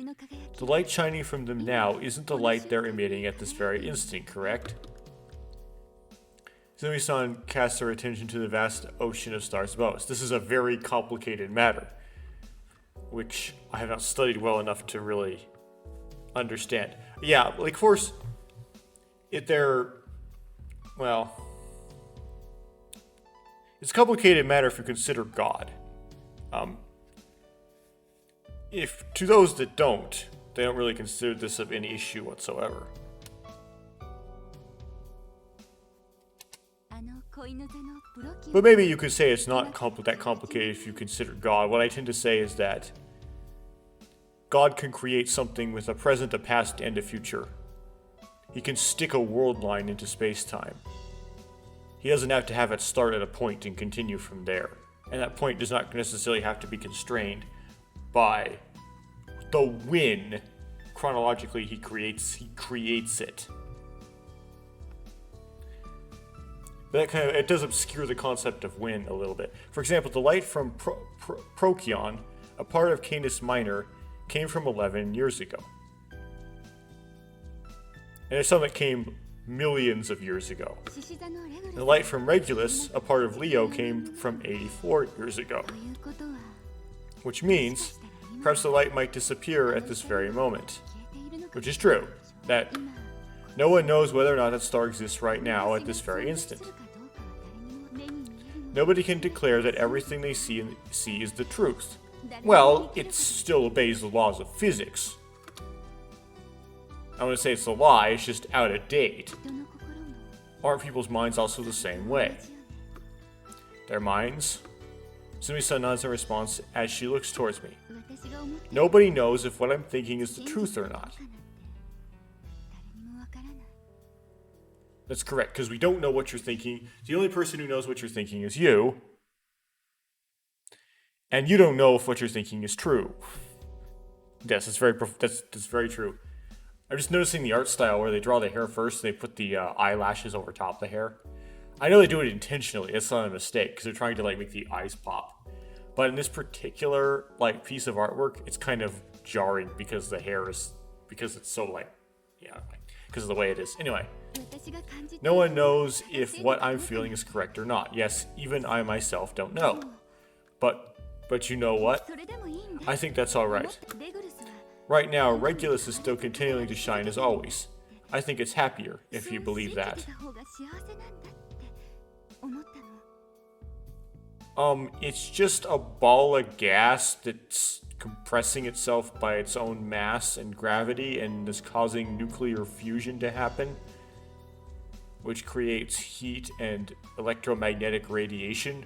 The light shining from them now isn't the light they're emitting at this very instant, correct? Izumi-san casts her attention to the vast ocean of stars above us. This is a very complicated matter, which I have not studied well enough to really understand. Yeah, like, of course, it's a complicated matter if you consider God. If to those that don't, they don't really consider this of any issue whatsoever. But maybe you could say it's not that complicated if you consider God. What I tend to say is that God can create something with a present, a past, and a future. He can stick a world line into space-time. He doesn't have to have it start at a point and continue from there. And that point does not necessarily have to be constrained by the when chronologically he creates it. But that it does obscure the concept of when a little bit. For example, the light from Procyon, a part of Canis Minor, came from 11 years ago. And there's some that came millions of years ago. And the light from Regulus, a part of Leo, came from 84 years ago. Which means, perhaps the light might disappear at this very moment. Which is true, that no one knows whether or not that star exists right now at this very instant. Nobody can declare that everything they see is the truth. Well, it still obeys the laws of physics. I want to say it's a lie, it's just out of date. Aren't people's minds also the same way? Their minds? Sumi-san nods in response as she looks towards me. Nobody knows if what I'm thinking is the truth or not. That's correct, because we don't know what you're thinking. The only person who knows what you're thinking is you. And you don't know if what you're thinking is true. Yes, that's very true. I'm just noticing the art style where they draw the hair first, and they put the eyelashes over top the hair. I know they do it intentionally. It's not a mistake because they're trying to like make the eyes pop. But in this particular like piece of artwork, it's kind of jarring because the hair is because it's so like because of the way it is. Anyway, no one knows if what I'm feeling is correct or not. Yes, even I myself don't know. But you know what? I think that's all right. Right now, Regulus is still continuing to shine as always. I think it's happier, if you believe that. It's just a ball of gas that's compressing itself by its own mass and gravity and is causing nuclear fusion to happen, which creates heat and electromagnetic radiation.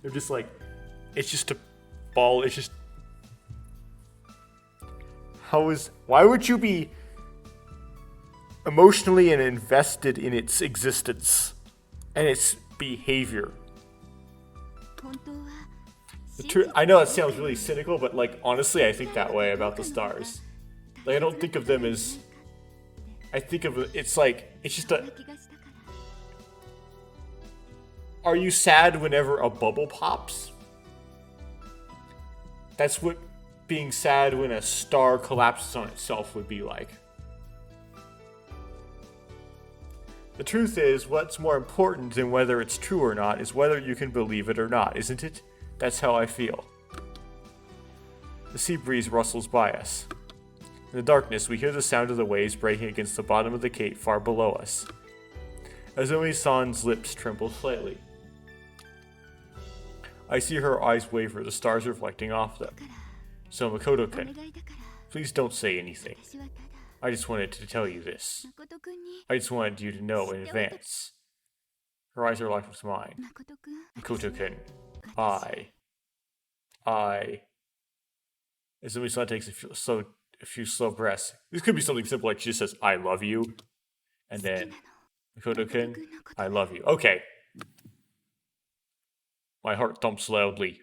They're just like, it's just a ball, it's just... Why would you be emotionally and invested in its existence and its behavior? I know it sounds really cynical, but like honestly I think that way about the stars. Like I don't think of them as... I think of it's like, it's just a... Are you sad whenever a bubble pops? That's what being sad when a star collapses on itself would be like. The truth is, what's more important than whether it's true or not is whether you can believe it or not, isn't it? That's how I feel. The sea breeze rustles by us. In the darkness, we hear the sound of the waves breaking against the bottom of the cape far below us. Azumi-san's lips tremble slightly. I see her eyes waver, the stars reflecting off them. So Makoto-kun, please don't say anything. I just wanted to tell you this. I just wanted you to know in advance. Her eyes are locked with mine. Makoto-kun, Azumi-san takes a few slow breaths. This could be something simple like she just says, I love you. And then, Makoto-kun, I love you. Okay. My heart thumps loudly.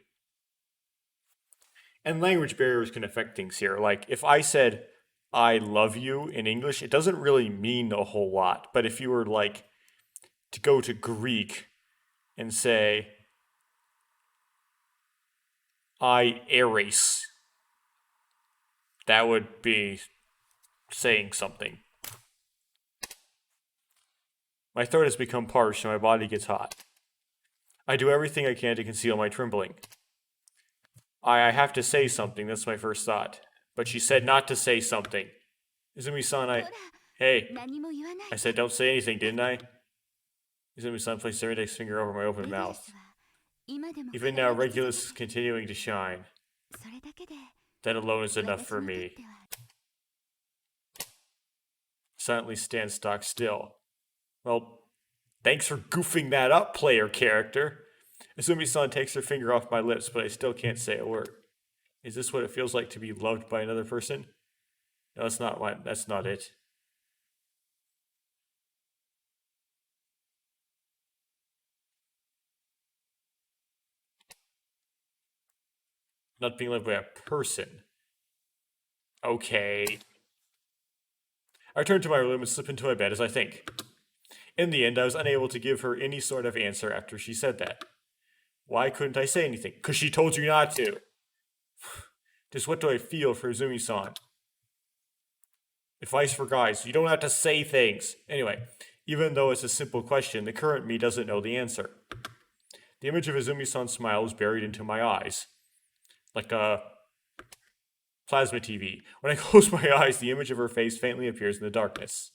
And language barriers can affect things here. Like, if I said, I love you in English, it doesn't really mean a whole lot. But if you were, like, to go to Greek and say, I erase, that would be saying something. My throat has become parched and my body gets hot. I do everything I can to conceal my trembling. I have to say something, that's my first thought. But she said not to say something. Izumi-san, Hey, I said don't say anything, didn't I? Izumi-san placed her index finger over my open mouth. Even now, Regulus is continuing to shine. That alone is enough for me. Silently stand stock still. Well, thanks for goofing that up, player character. Izumi-san takes her finger off my lips, but I still can't say a word. Is this what it feels like to be loved by another person? No, that's not it. Not being loved by a person. Okay. I turn to my room and slip into my bed as I think. In the end, I was unable to give her any sort of answer after she said that. Why couldn't I say anything? 'Cause she told you not to. Just what do I feel for Izumi-san? Advice for guys, you don't have to say things. Anyway, even though it's a simple question, the current me doesn't know the answer. The image of Izumi-san's smile is buried into my eyes. Like a plasma TV. When I close my eyes, the image of her face faintly appears in the darkness.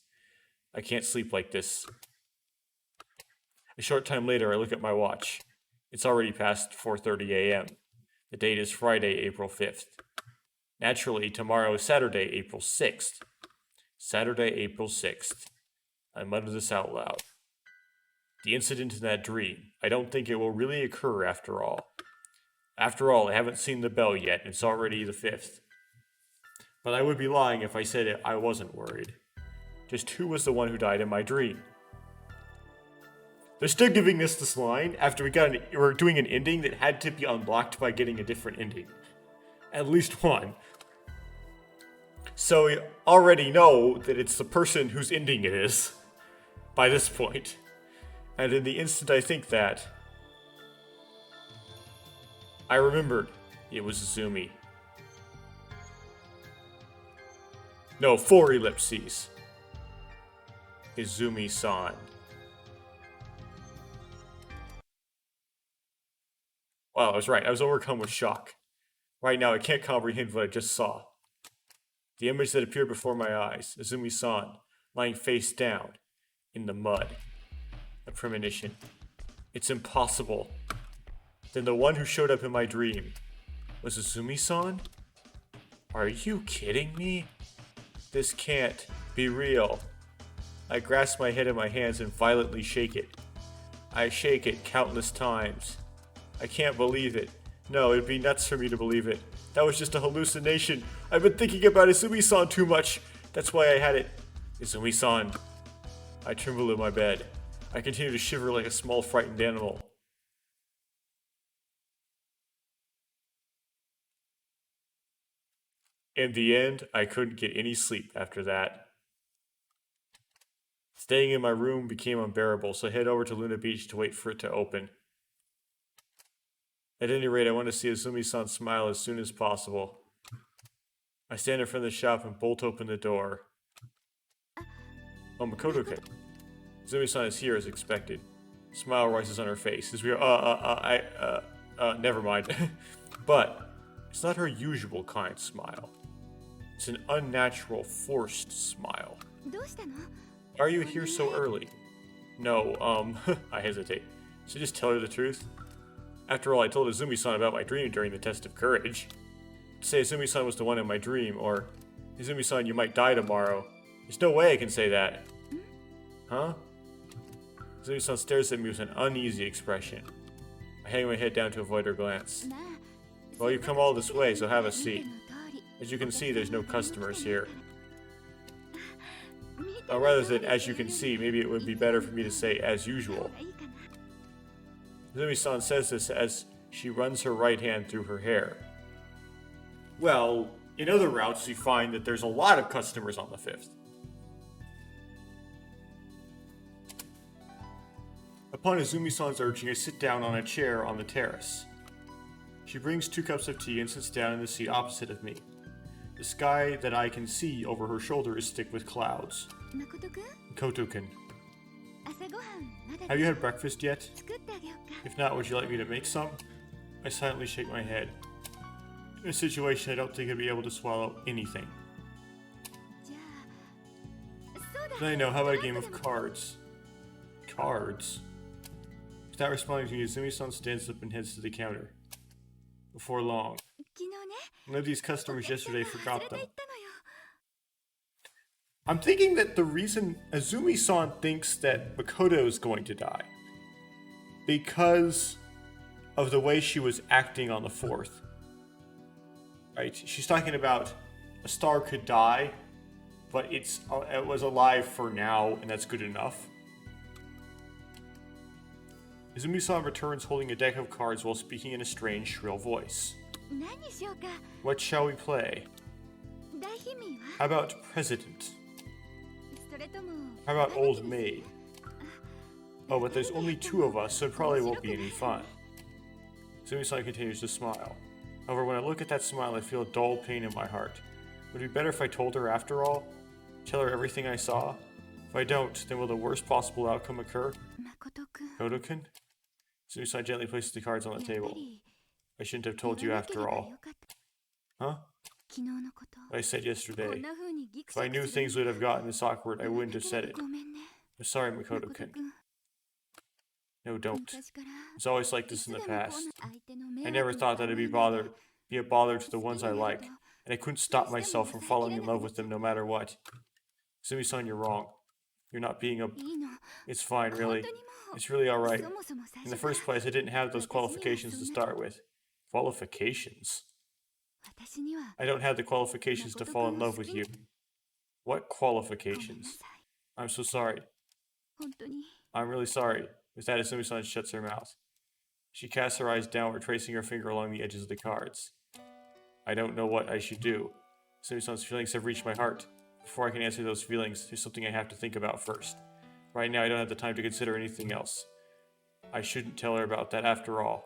I can't sleep like this. A short time later, I look at my watch. It's already past 4:30 a.m. The date is Friday, April 5th. Naturally, tomorrow is Saturday, April 6th. Saturday, April 6th. I mutter this out loud. The incident in that dream, I don't think it will really occur after all. After all, I haven't seen the bell yet, and it's already the 5th. But I would be lying if I said I wasn't worried. Just who was the one who died in my dream? They're still giving us this line after we're doing an ending that had to be unlocked by getting a different ending. At least one. So we already know that it's the person whose ending it is by this point. And in the instant I think that, I remembered it was Izumi. No, 4 ellipses. Izumi-san. Wow, I was right. I was overcome with shock. Right now, I can't comprehend what I just saw. The image that appeared before my eyes, Izumi-san, lying face down, in the mud. A premonition. It's impossible. Then the one who showed up in my dream was Izumi-san? Are you kidding me? This can't be real. I grasp my head in my hands and violently shake it. I shake it countless times. I can't believe it. No, it'd be nuts for me to believe it. That was just a hallucination. I've been thinking about Izumi-san too much. That's why I had it. Izumi-san. I tremble in my bed. I continue to shiver like a small frightened animal. In the end, I couldn't get any sleep after that. Staying in my room became unbearable, so I head over to Luna Beach to wait for it to open. At any rate, I want to see Izumi-san smile as soon as possible. I stand in front of the shop and bolt open the door. Oh, Makoto-kun. Izumi-san is here as expected. Smile rises on her face as we are, never mind. But, it's not her usual kind smile. It's an unnatural, forced smile. Are you here so early? No, I hesitate. Should I just tell her the truth? After all, I told Izumi-san about my dream during the test of courage. To say Izumi-san was the one in my dream, or Izumi-san, you might die tomorrow. There's no way I can say that. Huh? Izumi-san stares at me with an uneasy expression. I hang my head down to avoid her glance. Well, you've come all this way, so have a seat. As you can see, there's no customers here. Or rather than as you can see, maybe it would be better for me to say as usual. Izumi-san says this as she runs her right hand through her hair. Well, in other routes, you find that there's a lot of customers on the 5th. Upon Izumi-san's urging, I sit down on a chair on the terrace. She brings 2 cups of tea and sits down in the seat opposite of me. The sky that I can see over her shoulder is thick with clouds. Makoto-kun. Have you had breakfast yet? If not, would you like me to make some? I silently shake my head. In a situation, I don't think I'd be able to swallow anything. Then I know, how about a game of cards? Cards? Without responding to me, Izumi-san stands up and heads to the counter. Before long. One of these customers yesterday forgot them. I'm thinking that the reason Izumi-san thinks that Makoto is going to die because of the way she was acting on the 4th. Right? She's talking about a star could die, but it was alive for now, and that's good enough. Izumi-san returns holding a deck of cards while speaking in a strange, shrill voice. What shall we play? How about President? How about Old Maid? Oh, but there's only 2 of us, so it probably won't be any fun. Izumi-san continues to smile. However, when I look at that smile, I feel a dull pain in my heart. Would it be better if I told her after all? Tell her everything I saw? If I don't, then will the worst possible outcome occur? Makoto-kun? Izumi-san gently places the cards on the table. I shouldn't have told you after all. Huh? What I said yesterday. If I knew things would have gotten this awkward, I wouldn't have said it. I'm sorry, Makoto-kun. No, don't. It's always like this in the past. I never thought that I'd be a bother to the ones I like, and I couldn't stop myself from falling in love with them no matter what. Izumi-san, you're wrong. You're not being a... It's fine, really. It's really alright. In the first place, I didn't have those qualifications to start with. Qualifications? I don't have the qualifications to fall in love with you. What qualifications? I'm so sorry. I'm really sorry. With that, Azumi-san shuts her mouth. She casts her eyes downward, tracing her finger along the edges of the cards. I don't know what I should do. Azumi-san's feelings have reached my heart. Before I can answer those feelings, there's something I have to think about first. Right now, I don't have the time to consider anything else. I shouldn't tell her about that after all.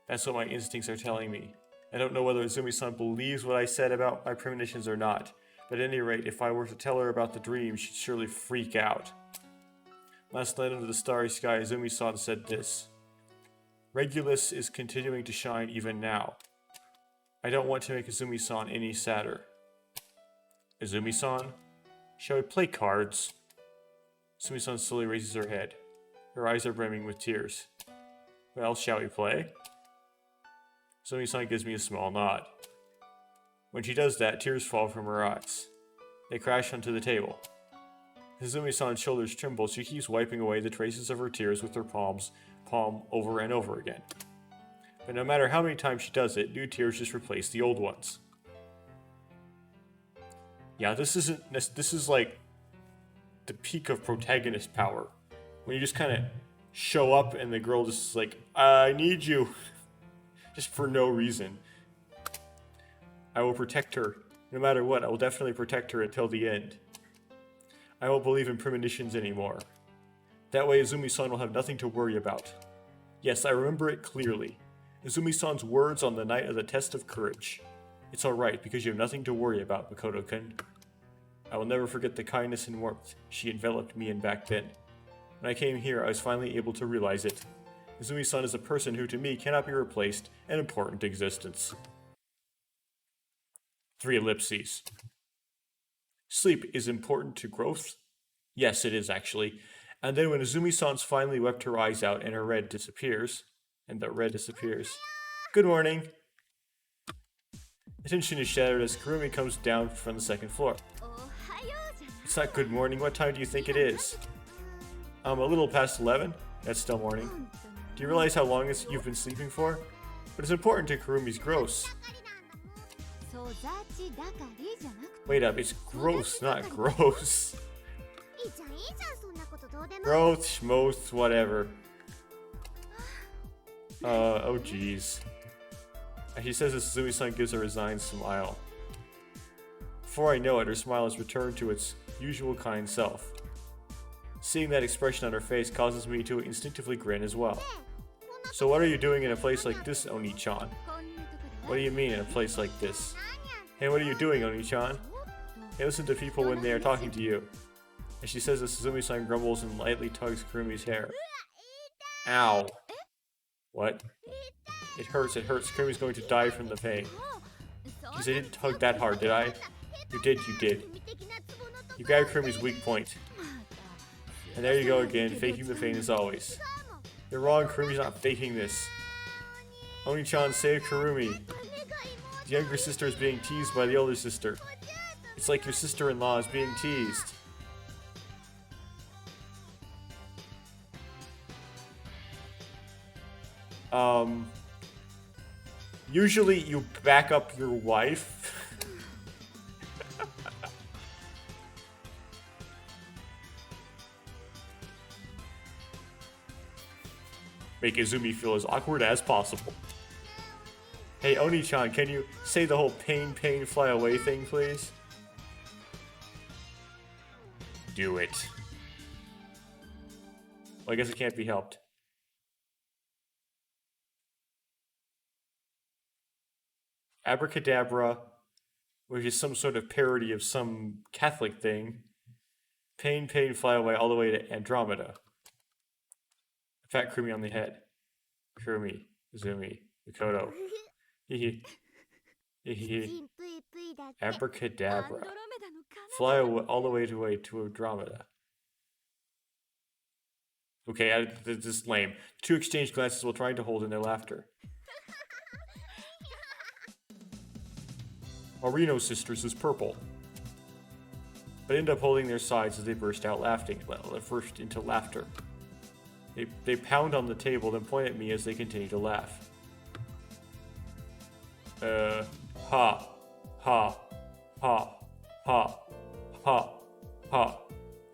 That's what my instincts are telling me. I don't know whether Azumi-san believes what I said about my premonitions or not, but at any rate, if I were to tell her about the dream, she'd surely freak out. Last night under the starry sky, Azumi-san said this. Regulus is continuing to shine even now. I don't want to make Azumi-san any sadder. Azumi-san? Shall we play cards? Azumi-san slowly raises her head. Her eyes are brimming with tears. Well, shall we play? Azumi-san gives me a small nod. When she does that, tears fall from her eyes. They crash onto the table. As Azumi-san's shoulders tremble, she keeps wiping away the traces of her tears with her palm over and over again. But no matter how many times she does it, new tears just replace the old ones. Yeah, this is like the peak of protagonist power. When you just kind of show up and the girl just is like, I need you. Just for no reason. I will protect her. No matter what, I will definitely protect her until the end. I won't believe in premonitions anymore. That way Azumi-san will have nothing to worry about. Yes, I remember it clearly. Azumi-san's words on the night of the test of courage. It's alright, because you have nothing to worry about, Makoto-kun. I will never forget the kindness and warmth she enveloped me in back then. When I came here, I was finally able to realize it. Azumi-san is a person who, to me, cannot be replaced, an important existence. 3 ellipses. Sleep is important to growth? Yes, it is, actually. And then when Azumi-san's finally wept her eyes out and the red disappears... Good morning! Attention is shattered as Kurumi comes down from the 2nd floor. It's not good morning, what time do you think it is? A little past 11? That's still morning. Do you realize how long you've been sleeping for? But it's important to Kurumi's growth. Wait up, it's gross, not gross. Growth, schmoth, whatever. Oh jeez. She says as Azumi-san gives a resigned smile. Before I know it, her smile has returned to its usual kind self. Seeing that expression on her face causes me to instinctively grin as well. So what are you doing in a place like this, Oni-chan? What do you mean in a place like this? Hey, what are you doing, Oni-chan? Hey, listen to people when they are talking to you. And she says as Azumi-san grumbles and lightly tugs Kurumi's hair. Ow. What? It hurts, it hurts. Kurumi's going to die from the pain. Geez, I didn't tug that hard, did I? You did. You grabbed Kurumi's weak point. And there you go again, faking the pain as always. You're wrong, Kurumi's not faking this. Oni-chan, save Kurumi. The younger sister is being teased by the older sister. It's like your sister-in-law is being teased. Usually you back up your wife. Make Izumi feel as awkward as possible. Hey, Oni-chan, can you say the whole pain, fly away thing, please? Do it. Well, I guess it can't be helped. Abracadabra, which is some sort of parody of some Catholic thing. Pain, fly away all the way to Andromeda. Fat Kurumi on the head. Kurumi, Izumi, Makoto. Abracadabra. Fly away, all the way to Andromeda. Okay, this is lame. The 2 exchange glances while trying to hold in their laughter. Marino sisters is purple, but end up holding their sides as they burst out laughing. First into laughter. They pound on the table, then point at me as they continue to laugh. Ha, ha, ha, ha, ha, ha,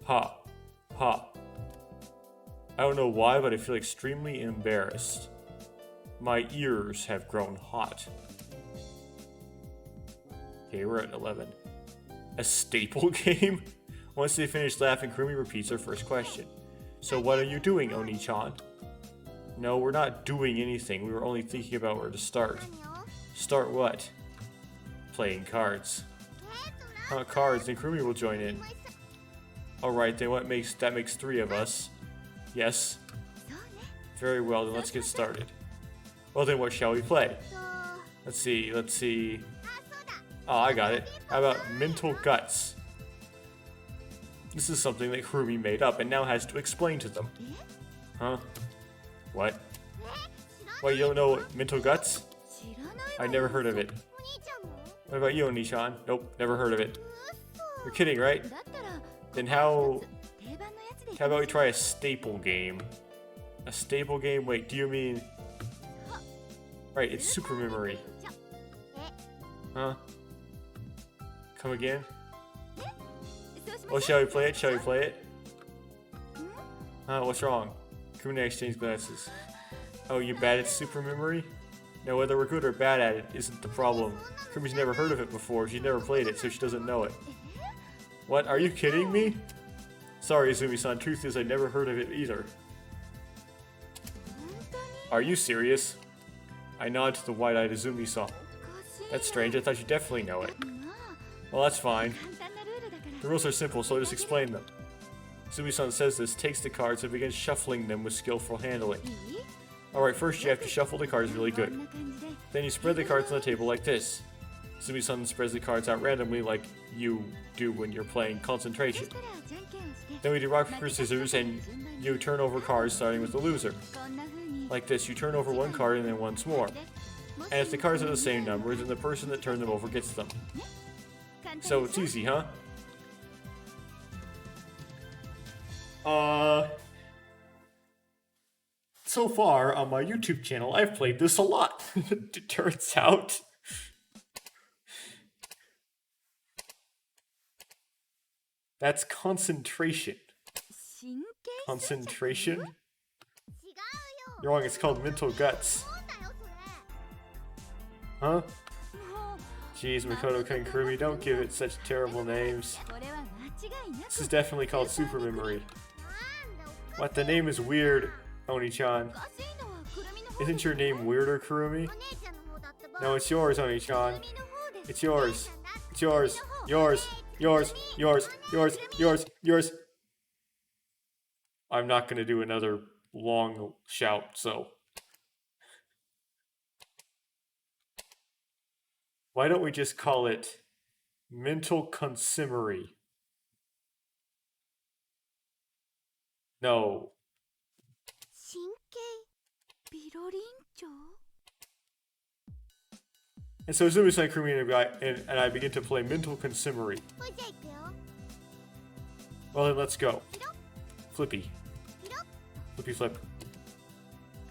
ha, ha. I don't know why, but I feel extremely embarrassed. My ears have grown hot. Okay, we're at 11. A staple game? Once they finish laughing, Kurumi repeats her first question. So what are you doing, Oni-chan? No, we're not doing anything. We were only thinking about where to start. Start what? Playing cards. Cards, then Kurumi will join in. Alright, then that makes 3 of us. Yes. Very well, then let's get started. Well then, what shall we play? Let's see. Oh, I got it. How about Mental Guts? This is something that Kurumi made up and now has to explain to them. Huh? What? What, you don't know Mental Guts? I never heard of it. What about you, Oni-chan? Nope, never heard of it. You're kidding, right? Then how about we try a staple game? A staple game? Wait, do you mean... Right, it's super memory. Huh? Come again? Oh, shall we play it? What's wrong? Kurumi exchange glances. Oh, you bad at super memory? No, whether we're good or bad at it isn't the problem. Kurumi's never heard of it before, she's never played it, so she doesn't know it. What, are you kidding me? Sorry, Izumi-san, truth is I never heard of it either. Are you serious? I nod to the wide-eyed Izumi-san. That's strange, I thought you definitely know it. Well, that's fine. The rules are simple, so I'll just explain them. Izumi-san says this, takes the cards, and begins shuffling them with skillful handling. Alright, first you have to shuffle the cards really good. Then you spread the cards on the table like this. Izumi-san spreads the cards out randomly like you do when you're playing concentration. Then we do rock, paper, scissors, and you turn over cards starting with the loser. Like this, you turn over one card and then once more. And if the cards are the same number, then the person that turned them over gets them. So it's easy, huh? So far on my YouTube channel, I've played this a lot. It turns out. That's concentration. Concentration? You're wrong, it's called Mental Guts. Huh? Jeez, Makoto-kun, Kurumi, don't give it such terrible names. This is definitely called Super Memory. What, the name is weird, Oni-chan. Isn't your name weirder, Kurumi? No, it's yours, Oni-chan. It's yours. It's yours. Yours. Yours. I'm not gonna do another long shout, so. Why don't we just call it Mental Consumery? No. And so Izumi-san, Kurumi, and I begin to play Mental Consumery. Well then, let's go. Flippy. Flippy flip.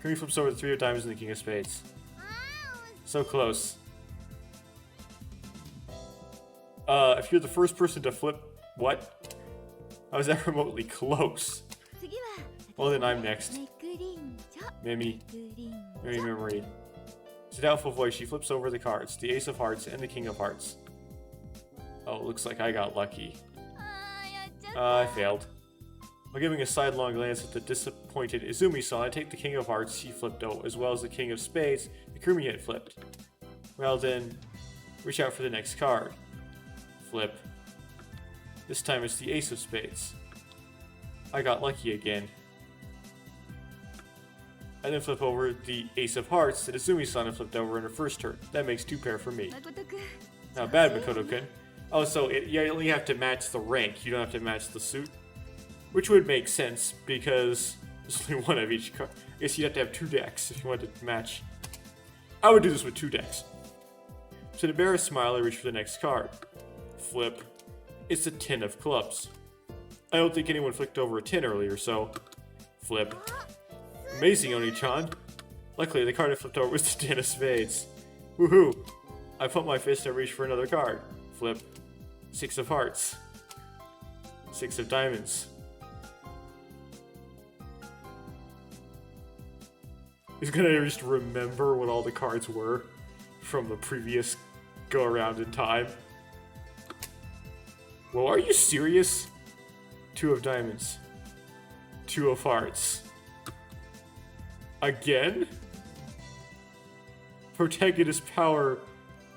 Kurumi flips over the 3 of diamonds and the king of spades. So close. If you're the first person to flip... What? How is that remotely close? Well then, I'm next. Mimi Memory. It's a doubtful voice. She flips over the cards. The ace of hearts and the king of hearts. Oh, looks like I got lucky. I failed. While giving a sidelong glance at the disappointed Izumi-san, I take the king of hearts she flipped out, as well as the king of spades that Kurumi had flipped. Well then, reach out for the next card. Flip. This time it's the ace of spades. I got lucky again. I then flip over the ace of hearts that Izumi-san had flipped over in her first turn. That makes 2 pair for me. Not bad, Makoto-kun. Oh, so you only have to match the rank. You don't have to match the suit. Which would make sense, because there's only one of each card. I guess you'd have to have 2 decks if you wanted to match. I would do this with 2 decks. To the embarrassed smile, I reach for the next card. Flip. It's a 10 of clubs. I don't think anyone flicked over a 10 earlier, so... Flip. Amazing, Oni-chan. Luckily, the card I flipped over was the 10 of spades. Woohoo! I pump my fist and reach for another card. Flip. 6 of hearts. 6 of diamonds. He's gonna just remember what all the cards were from the previous go around in time. Well, are you serious? 2 of diamonds. 2 of hearts. Again? Protagonist power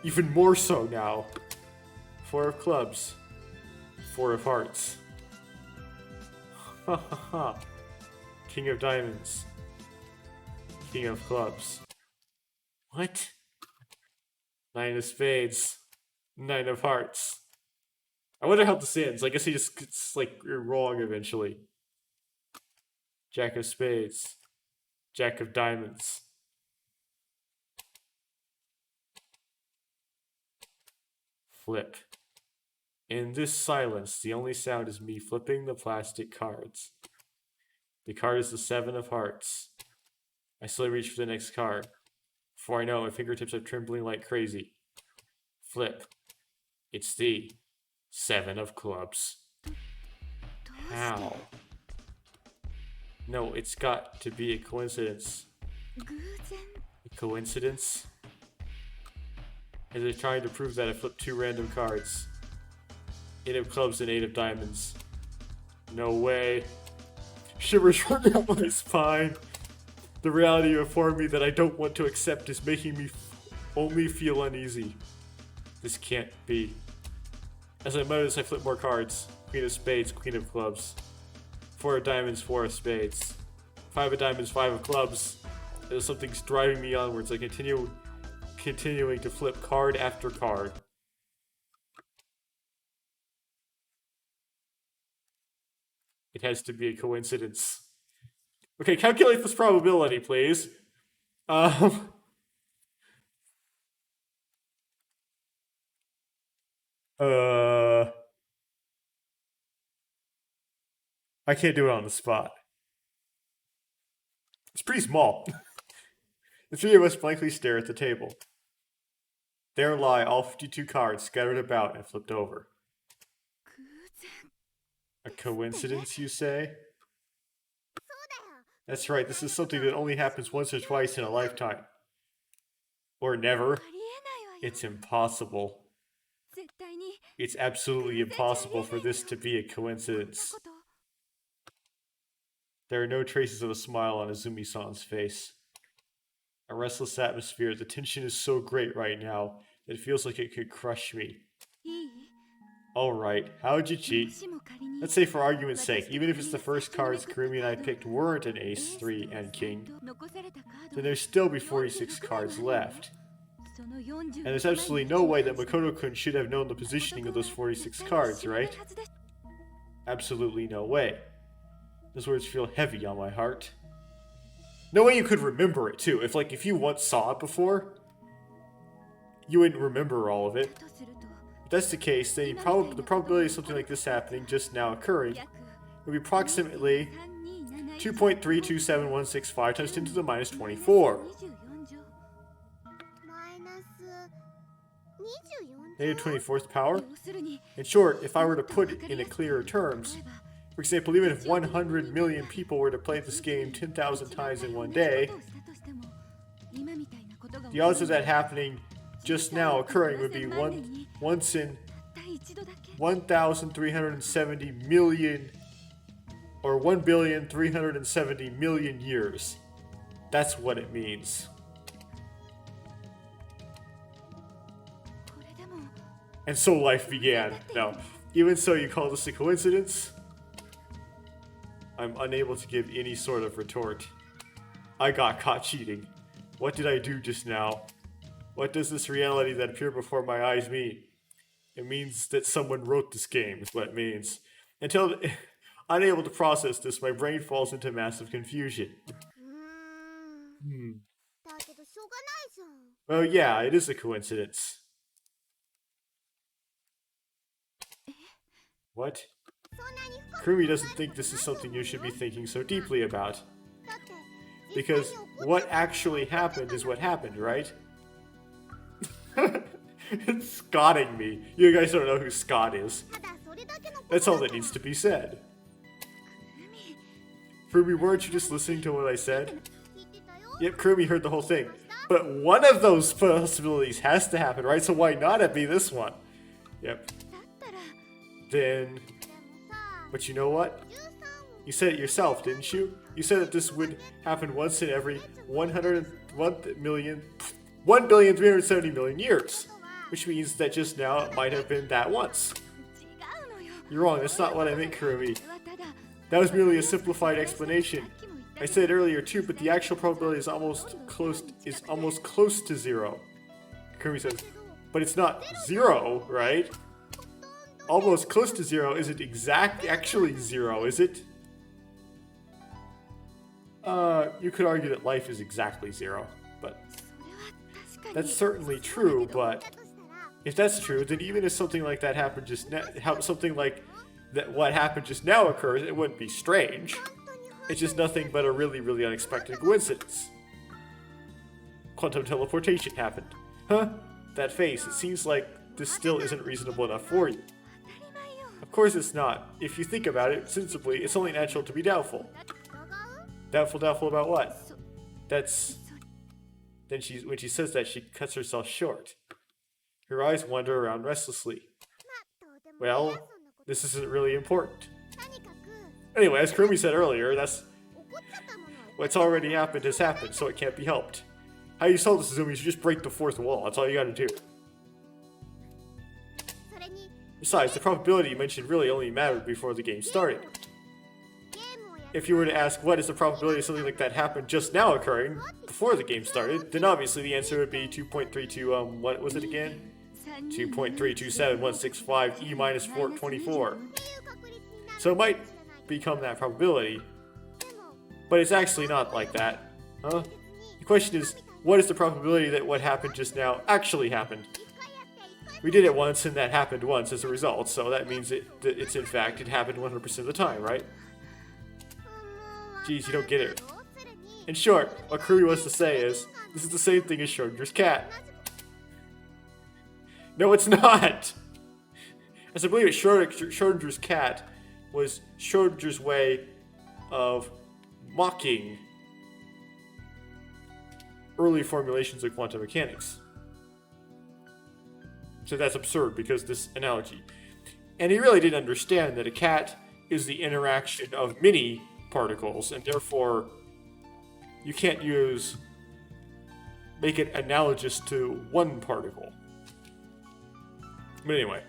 even more so now. 4 of clubs. 4 of hearts. Ha ha ha. King of diamonds. King of clubs. What? 9 of spades. 9 of hearts. I wonder how this ends. I guess he just gets, like, wrong eventually. Jack of spades. Jack of diamonds. Flip. In this silence, the only sound is me flipping the plastic cards. The card is the 7 of hearts. I slowly reach for the next card. Before I know it, my fingertips are trembling like crazy. Flip. It's the 7 of clubs. How? No, it's got to be a coincidence. A coincidence? As I tried to prove that, I flipped 2 random cards. 8 of clubs and 8 of diamonds. No way. Shivers running up my spine. The reality informed me that I don't want to accept is making me only feel uneasy. This can't be. As I mutter this, I flip more cards. Queen of spades, queen of clubs. 4 of diamonds, 4 of spades. 5 of diamonds, 5 of clubs. As something's driving me onwards, I continuing to flip card after card. It has to be a coincidence. Okay, calculate this probability, please. I can't do it on the spot. It's pretty small. The 3 of us blankly stare at the table. There lie all 52 cards scattered about and flipped over. A coincidence, you say? That's right, this is something that only happens once or twice in a lifetime. Or never. It's impossible. It's absolutely impossible for this to be a coincidence. There are no traces of a smile on Azumi-san's face. A restless atmosphere. The tension is so great right now that it feels like it could crush me. Alright, how'd you cheat? Let's say for argument's sake, even if it's the first cards Kurumi and I picked weren't an ace, 3, and king, then there'd still be 46 cards left. And there's absolutely no way that Makoto-kun should have known the positioning of those 46 cards, right? Absolutely no way. Those words feel heavy on my heart. No way you could remember it, too. If you once saw it before, you wouldn't remember all of it. If that's the case, then the probability of something like this happening just now occurring would be approximately 2.327165 times 10 to the minus 24. Negative 24th power? In short, if I were to put it in clearer terms, for example, even if 100 million people were to play this game 10,000 times in one day, the odds of that happening just now occurring would be once in 1,370 million or 1,370 million years. That's what it means. And so life began. No, even so, you call this a coincidence? I'm unable to give any sort of retort. I got caught cheating. What did I do just now? What does this reality that appeared before my eyes mean? It means that someone wrote this game, is what it means. Until unable to process this, my brain falls into massive confusion. Well, yeah, it is a coincidence. What? Kurumi doesn't think this is something you should be thinking so deeply about. Because what actually happened is what happened, right? It's Scotting me. You guys don't know who Scott is. That's all that needs to be said. Kurumi, weren't you just listening to what I said? Yep, Kirby heard the whole thing. But one of those possibilities has to happen, right? So why not it be this one? Yep. Then... But you know what? You said it yourself, didn't you? You said that this would happen once in every 1,370,000,000 years. Which means that just now it might have been that once. You're wrong, that's not what I meant, Kurumi. That was merely a simplified explanation. I said it earlier too, but the actual probability is almost close to zero. Kurumi says, but it's not zero, right? Almost close to zero isn't actually zero, is it? You could argue that life is exactly zero, but that's certainly true, but if that's true, then even if something like that happened just now, what happened just now occurs, it wouldn't be strange. It's just nothing but a really, really unexpected coincidence. Quantum teleportation happened. Huh? That face, it seems like this still isn't reasonable enough for you. Of course it's not. If you think about it sensibly, it's only natural to be doubtful. Doubtful about what? Then when she says that, she cuts herself short. Her eyes wander around restlessly. Well, this isn't really important. Anyway, as Kurumi said earlier, that's what's already happened has happened, so it can't be helped. How you solve this, Izumi, is you just break the fourth wall. That's all you gotta do. Besides, the probability you mentioned really only mattered before the game started. If you were to ask what is the probability of something like that happened just now occurring before the game started, then obviously the answer would be 2.32, what was it again? 2.327165 E minus 424. So it might become that probability, but it's actually not like that, huh? The question is, what is the probability that what happened just now actually happened? We did it once, and that happened once as a result, so that means it happened 100% of the time, right? Geez, you don't get it. In short, what Kurumi wants to say is, this is the same thing as Schrodinger's cat. No, it's not! As I believe it, Schrodinger's cat was Schrodinger's way of mocking early formulations of quantum mechanics. So that's absurd because this analogy. And he really didn't understand that a cat is the interaction of many particles, and therefore you can't make it analogous to one particle. But anyway,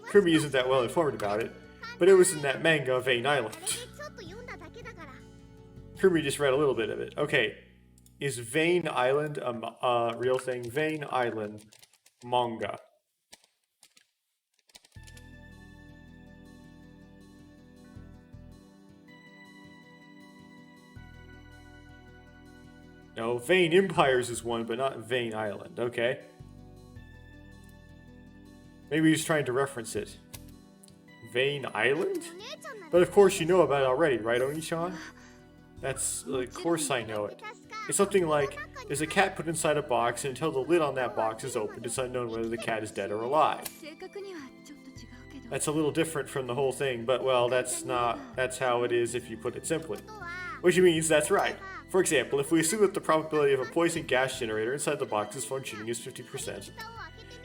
Kirby isn't that well informed about it, but it was in that manga, Vane Island. Kirby just read a little bit of it. Okay, is Vane Island a real thing? Vane Island manga. No, Vane Empires is one, but not Vane Island. Okay. Maybe he's trying to reference it. Vane Island? But of course you know about it already, right, Oni-chan? Of course I know it. It's something like, there's a cat put inside a box, and until the lid on that box is opened, it's unknown whether the cat is dead or alive. That's a little different from the whole thing, but well, that's how it is if you put it simply. Which means that's right. For example, if we assume that the probability of a poison gas generator inside the box is functioning is 50%,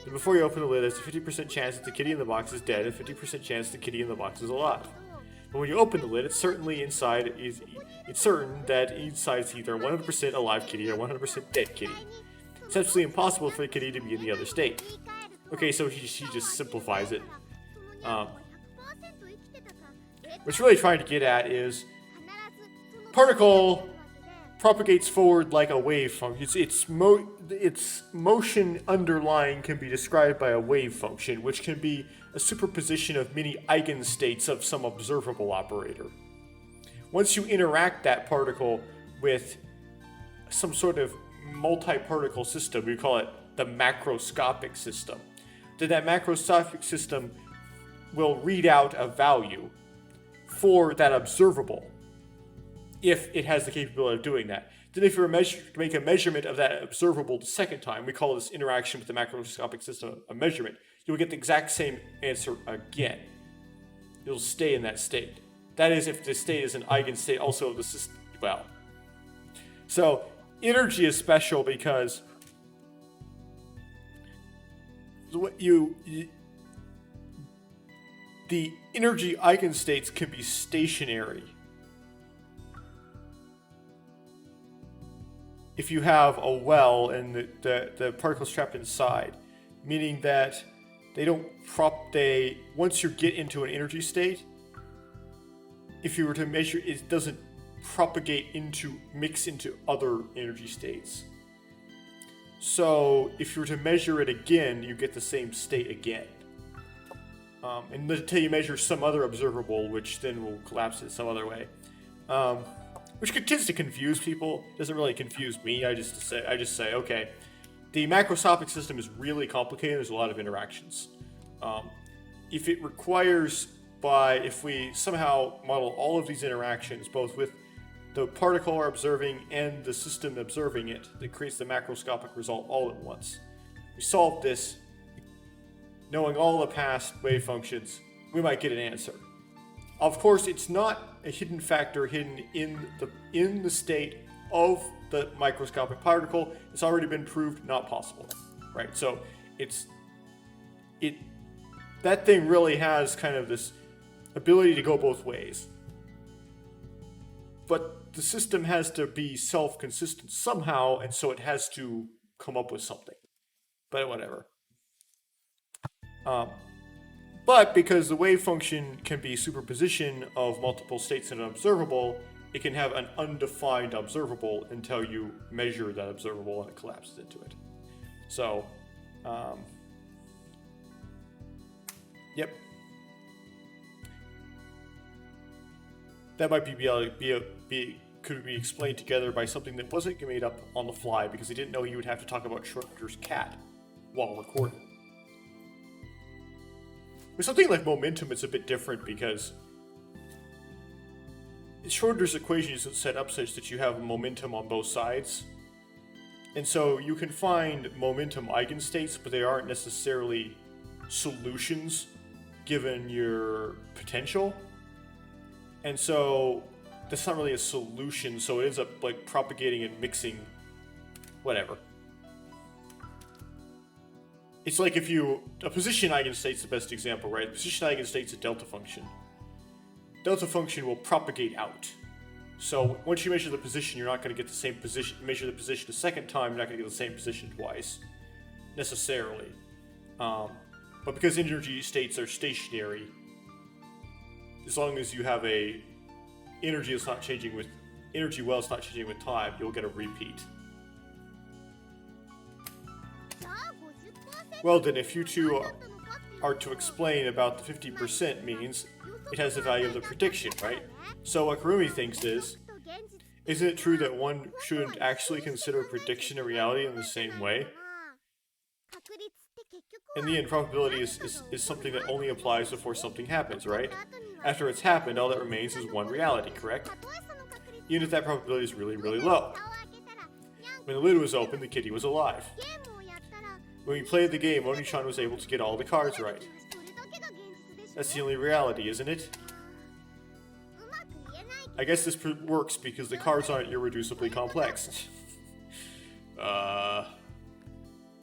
then before you open the lid, there's a 50% chance that the kitty in the box is dead and 50% chance the kitty in the box is alive. But when you open the lid, it's certain that inside is either a 100% alive kitty or 100% dead kitty. It's absolutely impossible for the kitty to be in the other state. Okay, so she just simplifies it. What it's really trying to get at is particle propagates forward like a wave function. Its motion underlying can be described by a wave function, which can be a superposition of many eigenstates of some observable operator. Once you interact that particle with some sort of multi-particle system, we call it the macroscopic system, then that macroscopic system will read out a value for that observable, if it has the capability of doing that. Then if you make a measurement of that observable the second time, we call this interaction with the macroscopic system a measurement, you'll get the exact same answer again. It'll stay in that state. That is, if the state is an eigenstate also of the system. Well, So energy is special because the energy eigenstates can be stationary. If you have a well and the particles trapped inside, meaning that once you get into an energy state, if you were to measure, it doesn't mix into other energy states. So if you were to measure it again, you get the same state again. Until you measure some other observable, which then will collapse it some other way. Which tends to confuse people. It doesn't really confuse me. I just say, okay, the macroscopic system is really complicated. There's a lot of interactions. If we somehow model all of these interactions, both with the particle we're observing and the system observing it, that creates the macroscopic result all at once. We solve this, knowing all the past wave functions, we might get an answer. Of course, it's not a hidden factor hidden in the state of the microscopic particle. It's already been proved not possible, right? So that thing really has kind of this ability to go both ways. But the system has to be self-consistent somehow, and so it has to come up with something. But whatever. But because the wave function can be superposition of multiple states in an observable, it can have an undefined observable until you measure that observable and it collapses into it. So, yep. That might could be explained together by something that wasn't made up on the fly because he didn't know he would have to talk about Schrodinger's cat while recording. With something like momentum, it's a bit different because Schrodinger's equation isn't set up such that you have momentum on both sides. And so you can find momentum eigenstates, but they aren't necessarily solutions given your potential. And so that's not really a solution, so it ends up like propagating and mixing whatever. It's like a position eigenstate's the best example, right? A position eigenstate's a delta function. Delta function will propagate out. So once you measure the position, you're not going to get the same position. Measure the position a second time, you're not going to get the same position twice, necessarily. But because energy states are stationary, as long as you have a energy well that's not changing with time, you'll get a repeat. Well then, if you two are to explain about the 50% means, it has the value of the prediction, right? So what Kurumi thinks is, isn't it true that one shouldn't actually consider prediction and reality in the same way? In the end, probability is something that only applies before something happens, right? After it's happened, all that remains is one reality, correct? Even if that probability is really, really low. When the lid was open, the kitty was alive. When we played the game, Oni-chan was able to get all the cards right. That's the only reality, isn't it? I guess this works because the cards aren't irreducibly complex.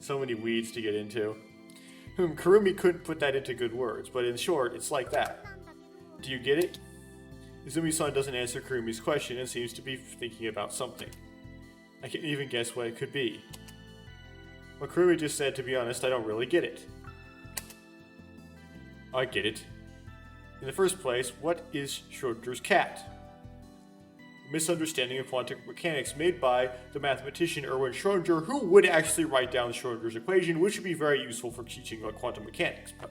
So many weeds to get into. Kurumi couldn't put that into good words, but in short, it's like that. Do you get it? Izumi-san doesn't answer Kurumi's question and seems to be thinking about something. I can't even guess what it could be. What Kurumi just said, to be honest, I don't really get it. I get it. In the first place, what is Schrodinger's cat? A misunderstanding of quantum mechanics made by the mathematician Erwin Schrödinger, who would actually write down Schrodinger's equation, which would be very useful for teaching about quantum mechanics. But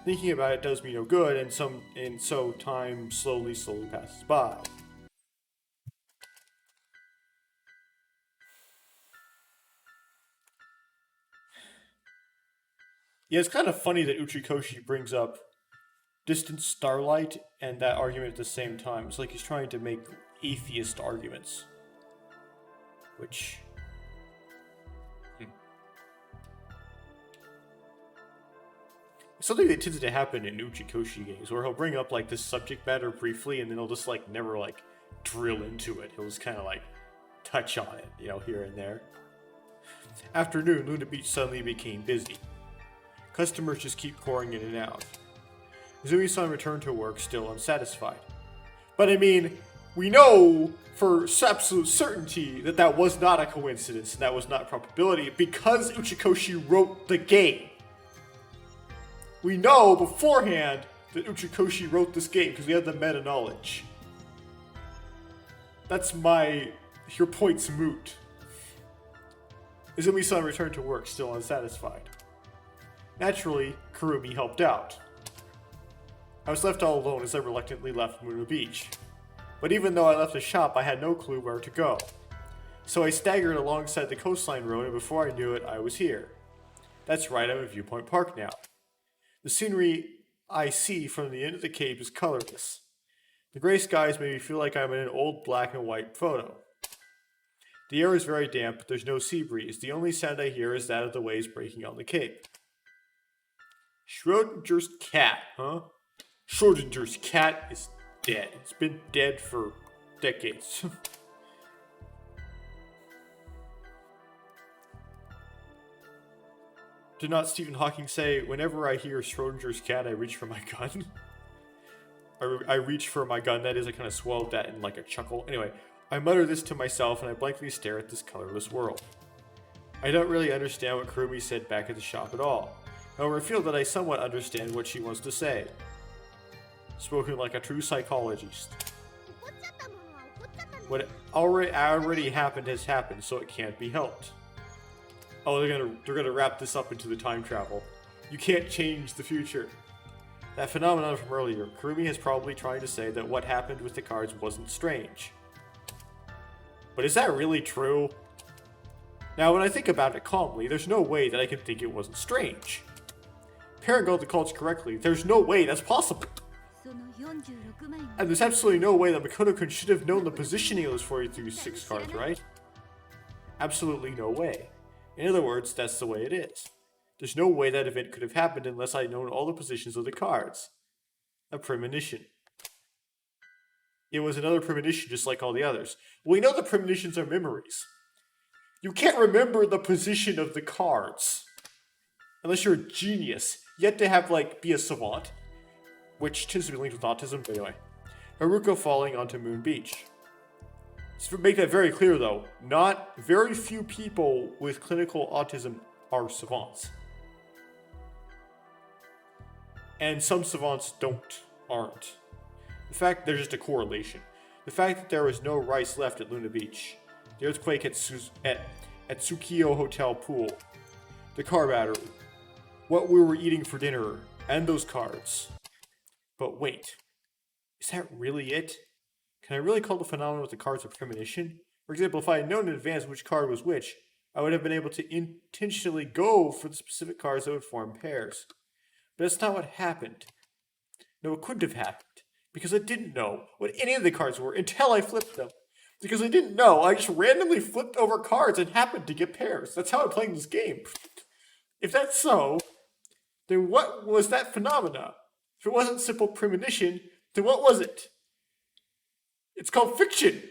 thinking about it does me no good, and so time slowly passes by. Yeah, it's kind of funny that Uchikoshi brings up distant Starlight and that argument at the same time. It's like he's trying to make atheist arguments. Which... It's something that tends to happen in Uchikoshi games, where he'll bring up like this subject matter briefly, and then he'll just like never like drill into it. He'll just kind of like touch on it, you know, here and there. Afternoon, Luna Beach suddenly became busy. Customers just keep pouring in and out. Izumi-san returned to work still unsatisfied. But I mean, we know for absolute certainty that that was not a coincidence and that was not probability because Uchikoshi wrote the game. We know beforehand that Uchikoshi wrote this game because we have the meta knowledge. That's your point's moot. Izumi-san returned to work still unsatisfied. Naturally, Kurumi helped out. I was left all alone as I reluctantly left Muno Beach. But even though I left the shop, I had no clue where to go. So I staggered alongside the coastline road, and before I knew it, I was here. That's right, I'm at Viewpoint Park now. The scenery I see from the end of the cave is colorless. The gray skies make me feel like I'm in an old black and white photo. The air is very damp, but there's no sea breeze. The only sound I hear is that of the waves breaking on the cape. Schrodinger's cat, huh? Schrodinger's cat is dead. It's been dead for decades. Did not Stephen Hawking say, whenever I hear Schrodinger's cat, I reach for my gun? I reach for my gun, that is, I kind of swallowed that in like a chuckle. Anyway, I mutter this to myself and I blankly stare at this colorless world. I don't really understand what Kurumi said back at the shop at all. However, I feel that I somewhat understand what she wants to say. Spoken like a true psychologist. What already happened has happened, so it can't be helped. Oh, they're gonna wrap this up into the time travel. You can't change the future. That phenomenon from earlier, Kurumi is probably trying to say that what happened with the cards wasn't strange. But is that really true? Now, when I think about it calmly, there's no way that I can think it wasn't strange. Parent the cards correctly, there's no way that's possible. And there's absolutely no way that Makoto-kun should have known the positioning of those 46 cards, right? Absolutely no way. In other words, that's the way it is. There's no way that event could have happened unless I'd known all the positions of the cards. A premonition. It was another premonition just like all the others. We know the premonitions are memories. You can't remember the position of the cards. Unless you're a genius. You have to have, be a savant. Which tends to be linked with autism, but anyway. Haruka falling onto Moon Beach. To make that very clear though, not very few people with clinical autism are savants. And some savants aren't. In fact, there's just a correlation. The fact that there was no rice left at Luna Beach, the earthquake at Tsukio Hotel pool, the car battery, what we were eating for dinner, and those cards. But wait, is that really it? Can I really call the phenomenon with the cards a premonition? For example, if I had known in advance which card was which, I would have been able to intentionally go for the specific cards that would form pairs. But that's not what happened. No, it couldn't have happened, because I didn't know what any of the cards were until I flipped them. Because I didn't know, I just randomly flipped over cards and happened to get pairs. That's how I'm playing this game. If that's so, then what was that phenomena? If it wasn't simple premonition, then what was it? It's called fiction!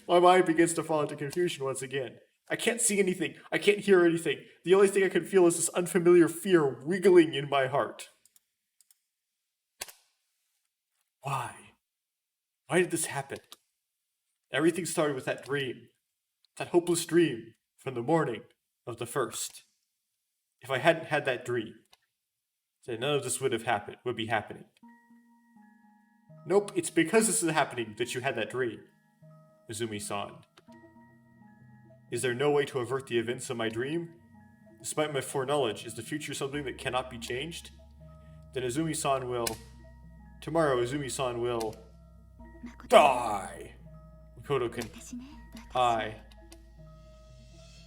My mind begins to fall into confusion once again. I can't see anything. I can't hear anything. The only thing I can feel is this unfamiliar fear wiggling in my heart. Why? Why did this happen? Everything started with that dream. That hopeless dream from the morning of the 1st. If I hadn't had that dream, then none of this would be happening. Nope, it's because this is happening that you had that dream, Izumi-san. Is there no way to avert the events of my dream? Despite my foreknowledge, is the future something that cannot be changed? Then Izumi-san will... Tomorrow, Izumi-san will... die! Makoto-kun.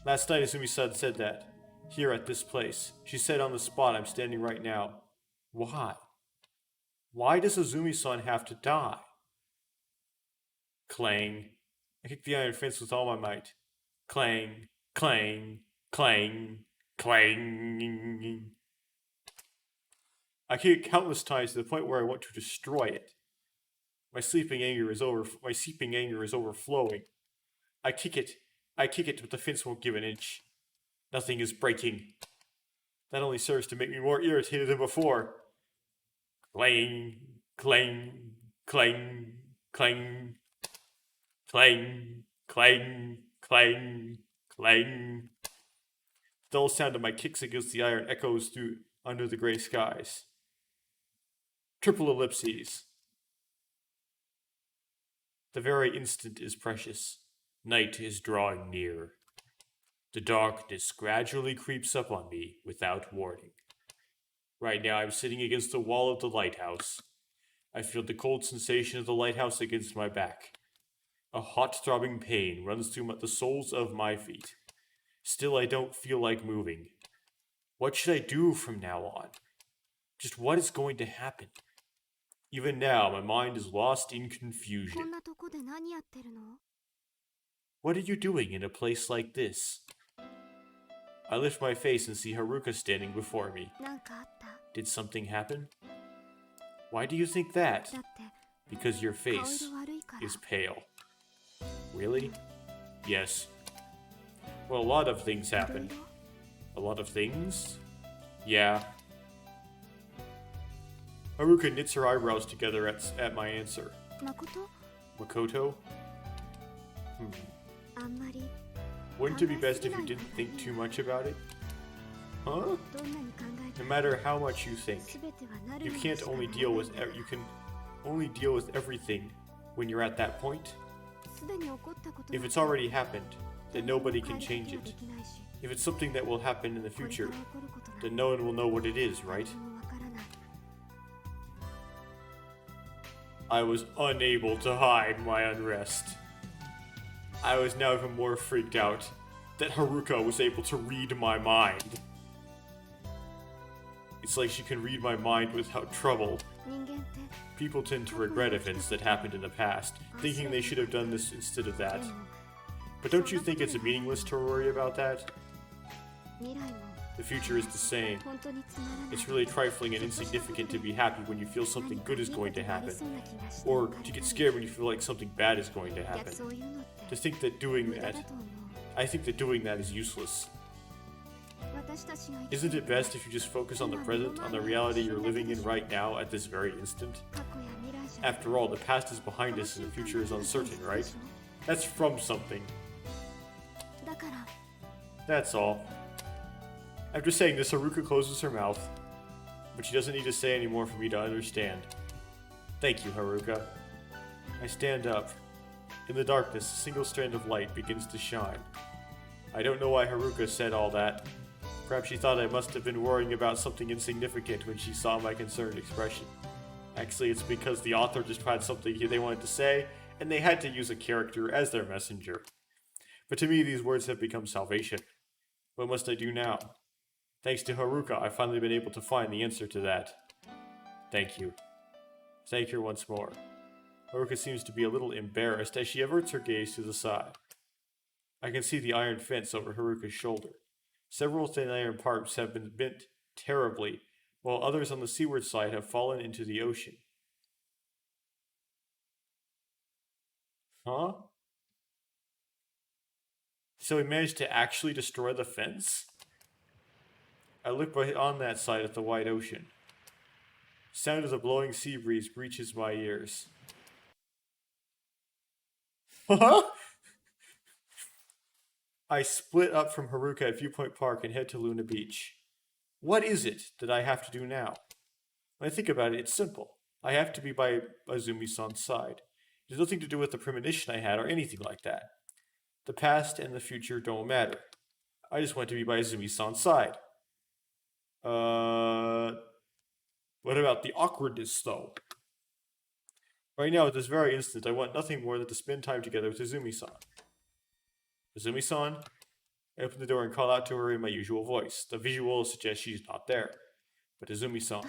Last night, Izumi-san said that. Here at this place. She said on the spot I'm standing right now. Why? Why does Izumi-san have to die? Clang. I kicked the iron fence with all my might. Clang, clang, clang, clang. I kicked it countless times to the point where I want to destroy it. My sleeping anger is overflowing. I kick it, but the fence won't give an inch. Nothing is breaking. That only serves to make me more irritated than before. Clang, clang, clang, clang, clang, clang, clang, clang. The dull sound of my kicks against the iron echoes through under the gray skies. Triple ellipses. The very instant is precious. Night is drawing near. The darkness gradually creeps up on me without warning. Right now I'm sitting against the wall of the lighthouse. I feel the cold sensation of the lighthouse against my back. A hot throbbing pain runs through the soles of my feet. Still I don't feel like moving. What should I do from now on? Just what is going to happen? Even now, my mind is lost in confusion. What are you doing in a place like this? I lift my face and see Haruka standing before me. Did something happen? Why do you think that? Because your face is pale. Really? Yes. Well, a lot of things happened. A lot of things? Yeah. Haruka knits her eyebrows together at my answer. Makoto? Wouldn't it be best if you didn't think too much about it? Huh? No matter how much you think, you can only deal with everything when you're at that point. If it's already happened, then nobody can change it. If it's something that will happen in the future, then no one will know what it is, right? I was unable to hide my unrest. I was now even more freaked out that Haruka was able to read my mind. It's like she can read my mind without trouble. People tend to regret events that happened in the past, thinking they should have done this instead of that. But don't you think it's meaningless to worry about that? The future is the same. It's really trifling and insignificant to be happy when you feel something good is going to happen, or to get scared when you feel like something bad is going to happen. I think that doing that is useless. Isn't it best if you just focus on the present, on the reality you're living in right now at this very instant? After all, the past is behind us and the future is uncertain, right? That's from something. That's all. After saying this, Haruka closes her mouth, but she doesn't need to say any more for me to understand. Thank you, Haruka. I stand up. In the darkness, a single strand of light begins to shine. I don't know why Haruka said all that. Perhaps she thought I must have been worrying about something insignificant when she saw my concerned expression. Actually, it's because the author just had something they wanted to say, and they had to use a character as their messenger. But to me, these words have become salvation. What must I do now? Thanks to Haruka, I've finally been able to find the answer to that. Thank you. Thank her once more. Haruka seems to be a little embarrassed as she averts her gaze to the side. I can see the iron fence over Haruka's shoulder. Several thin iron parts have been bent terribly, while others on the seaward side have fallen into the ocean. Huh? So he managed to actually destroy the fence? I look on that side at the wide ocean. Sound of the blowing sea breeze reaches my ears. Huh? I split up from Haruka at Viewpoint Park and head to Luna Beach. What is it that I have to do now? When I think about it, it's simple. I have to be by Azumi-san's side. It has nothing to do with the premonition I had or anything like that. The past and the future don't matter. I just want to be by Azumi-san's side. What about the awkwardness, though? Right now, at this very instant, I want nothing more than to spend time together with Azumi-san. Azumi-san? I open the door and call out to her in my usual voice. The visual suggests she's not there. But Azumi-san.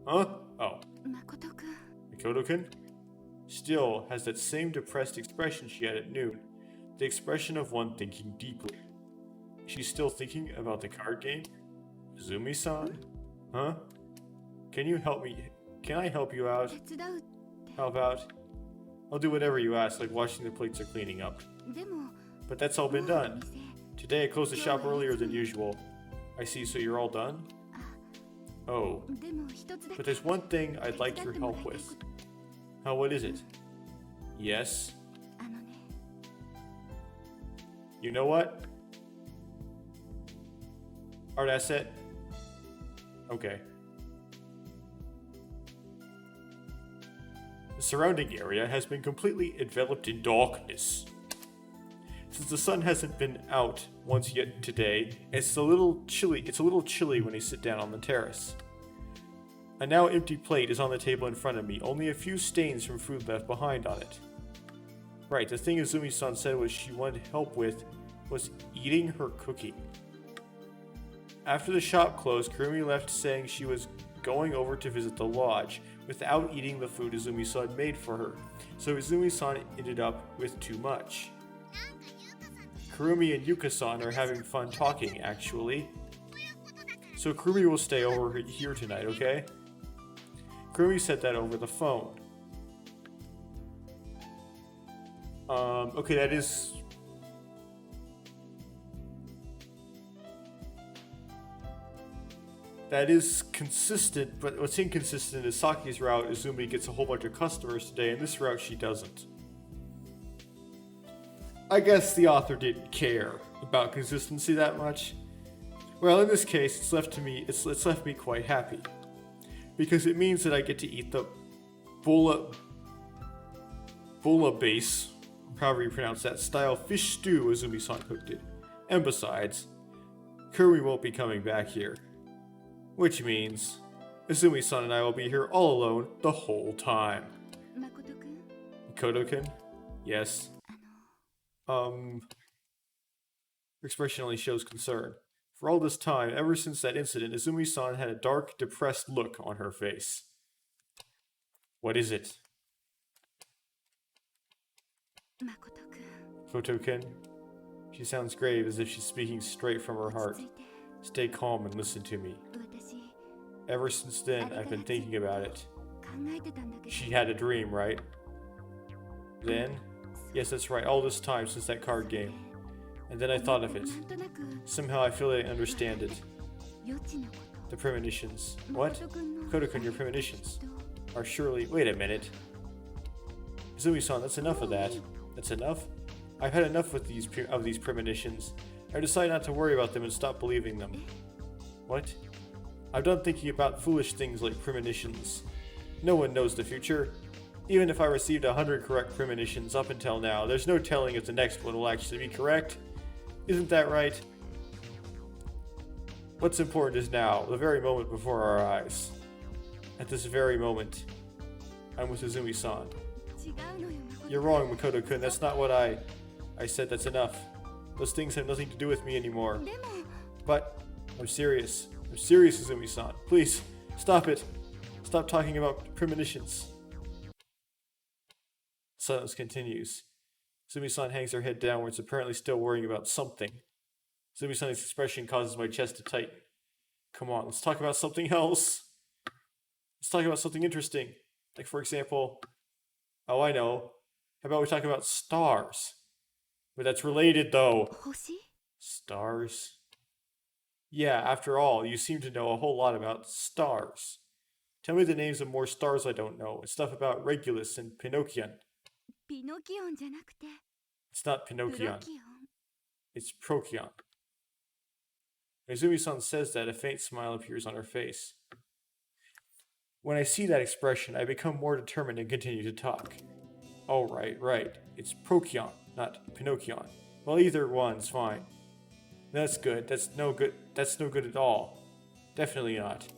Huh? Oh. Makoto-kun? Still has that same depressed expression she had at noon. The expression of one thinking deeply. She's still thinking about the card game? Azumi-san? Huh? Can you help me? Can I help you out? How about, I'll do whatever you ask, like washing the plates or cleaning up. But that's all been done. Today I closed the shop earlier than usual. I see, so you're all done? Oh, but there's one thing I'd like your help with. Oh, what is it? Yes? You know what? Art asset? Okay. The surrounding area has been completely enveloped in darkness. Since the sun hasn't been out once yet today, it's a little chilly when I sit down on the terrace. A now empty plate is on the table in front of me, only a few stains from food left behind on it. Right, the thing Izumi-san said was she wanted help with was eating her cookie. After the shop closed, Kurumi left saying she was going over to visit the lodge without eating the food Izumi-san made for her, so Izumi-san ended up with too much. Kurumi and Yuka-san are having fun talking, actually. So Kurumi will stay over here tonight, okay? Kurumi said that over the phone. Okay, that is consistent, but what's inconsistent is Saki's route, Izumi gets a whole bunch of customers today, and this route she doesn't. I guess the author didn't care about consistency that much. Well, in this case, it's left me quite happy. Because it means that I get to eat the bulla base, however you pronounce that, style fish stew Izumi-san cooked it. And besides, Kurumi won't be coming back here. Which means Izumi-san and I will be here all alone the whole time. Makoto-kun? Yes. Her expression only shows concern. For all this time, ever since that incident, Izumi-san had a dark, depressed look on her face. What is it? Makoto-kun? She sounds grave, as if she's speaking straight from her heart. Stay calm and listen to me. Ever since then, I've been thinking about it. She had a dream, right? Then? Yes, that's right, all this time since that card game. And then I thought of it. Somehow I feel I understand it. The premonitions. What? Makoto-kun, your premonitions are surely... Wait a minute. Izumi-san, that's enough of that. That's enough? I've had enough with these premonitions. I decided not to worry about them and stop believing them. What? I'm done thinking about foolish things like premonitions. No one knows the future. Even if I received 100 correct premonitions up until now, there's no telling if the next one will actually be correct. Isn't that right? What's important is now, the very moment before our eyes. At this very moment, I'm with Izumi-san. You're wrong, Makoto-kun. That's not what I said. That's enough. Those things have nothing to do with me anymore. But I'm serious. I'm serious, Izumi-san. Please, stop it. Stop talking about premonitions. Silence continues. Izumi-san hangs her head downwards, apparently still worrying about something. Izumi-san's expression causes my chest to tighten. Come on, let's talk about something else. Let's talk about something interesting. Like, for example... Oh, I know. How about we talk about stars? But that's related, though. Stars? Yeah, after all, you seem to know a whole lot about stars. Tell me the names of more stars I don't know, and stuff about Regulus and Pinocchion. It's not Pinocchion. It's Procyon. Izumi-san says that, a faint smile appears on her face. When I see that expression, I become more determined and continue to talk. Oh, right. It's Procyon, not Pinocchion. Well, either one's fine. That's good. That's no good at all. Definitely not.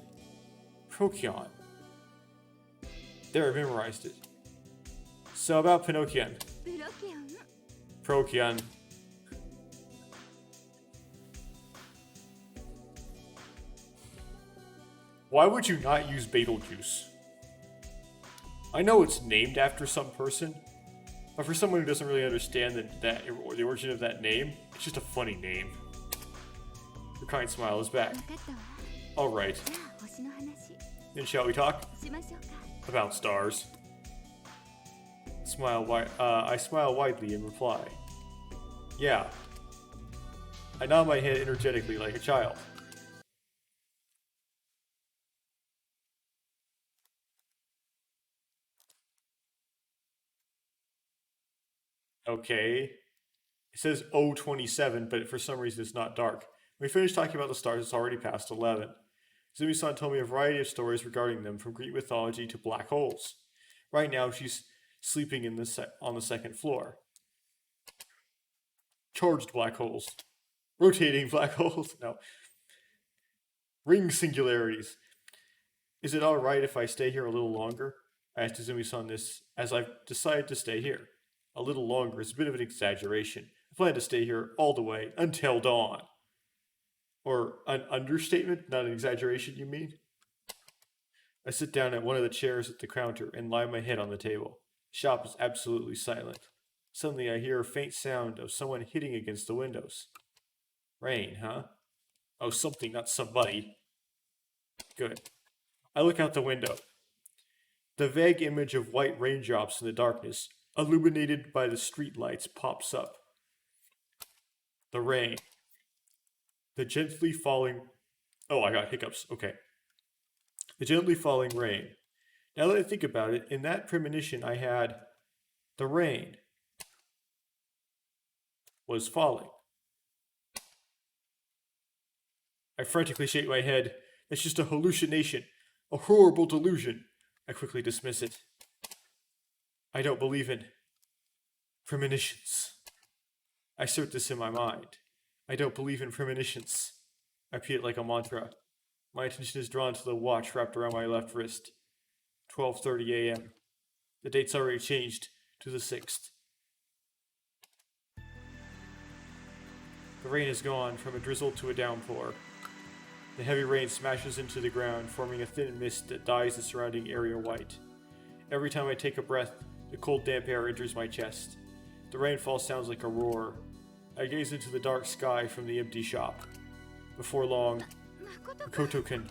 Procyon. There, I memorized it. So about Pinocchion. Procyon. Why would you not use Betelgeuse? I know it's named after some person, but for someone who doesn't really understand the origin of that name, it's just a funny name. Her kind smile is back. Alright. Then shall we talk? About stars. I smile widely in reply. Yeah. I nod my head energetically like a child. Okay. It says 027, but for some reason it's not dark. When we finished talking about the stars, it's already past 11. Zumi-san told me a variety of stories regarding them, from Greek mythology to black holes. Right now, she's sleeping on the second floor. Charged black holes. Rotating black holes. No. Ring singularities. Is it alright if I stay here a little longer? I asked Izumi-san this as I've decided to stay here. A little longer is a bit of an exaggeration. I plan to stay here all the way until dawn. Or an understatement, not an exaggeration, you mean? I sit down at one of the chairs at the counter and lie my head on the table. The shop is absolutely silent. Suddenly I hear a faint sound of someone hitting against the windows. Rain, huh? Oh, something, not somebody. Good. I look out the window. The vague image of white raindrops in the darkness, illuminated by the street lights, pops up. The rain. The gently falling... Oh, I got hiccups. Okay. The gently falling rain. Now that I think about it, in that premonition I had, the rain was falling. I frantically shake my head. It's just a hallucination, a horrible delusion. I quickly dismiss it. I don't believe in premonitions. I assert this in my mind. I don't believe in premonitions. I repeat it like a mantra. My attention is drawn to the watch wrapped around my left wrist. 12:30 a.m. The date's already changed to the 6th. The rain is gone, from a drizzle to a downpour. The heavy rain smashes into the ground, forming a thin mist that dyes the surrounding area white. Every time I take a breath, the cold damp air enters my chest. The rainfall sounds like a roar. I gaze into the dark sky from the empty shop. Before long, Makoto-kun.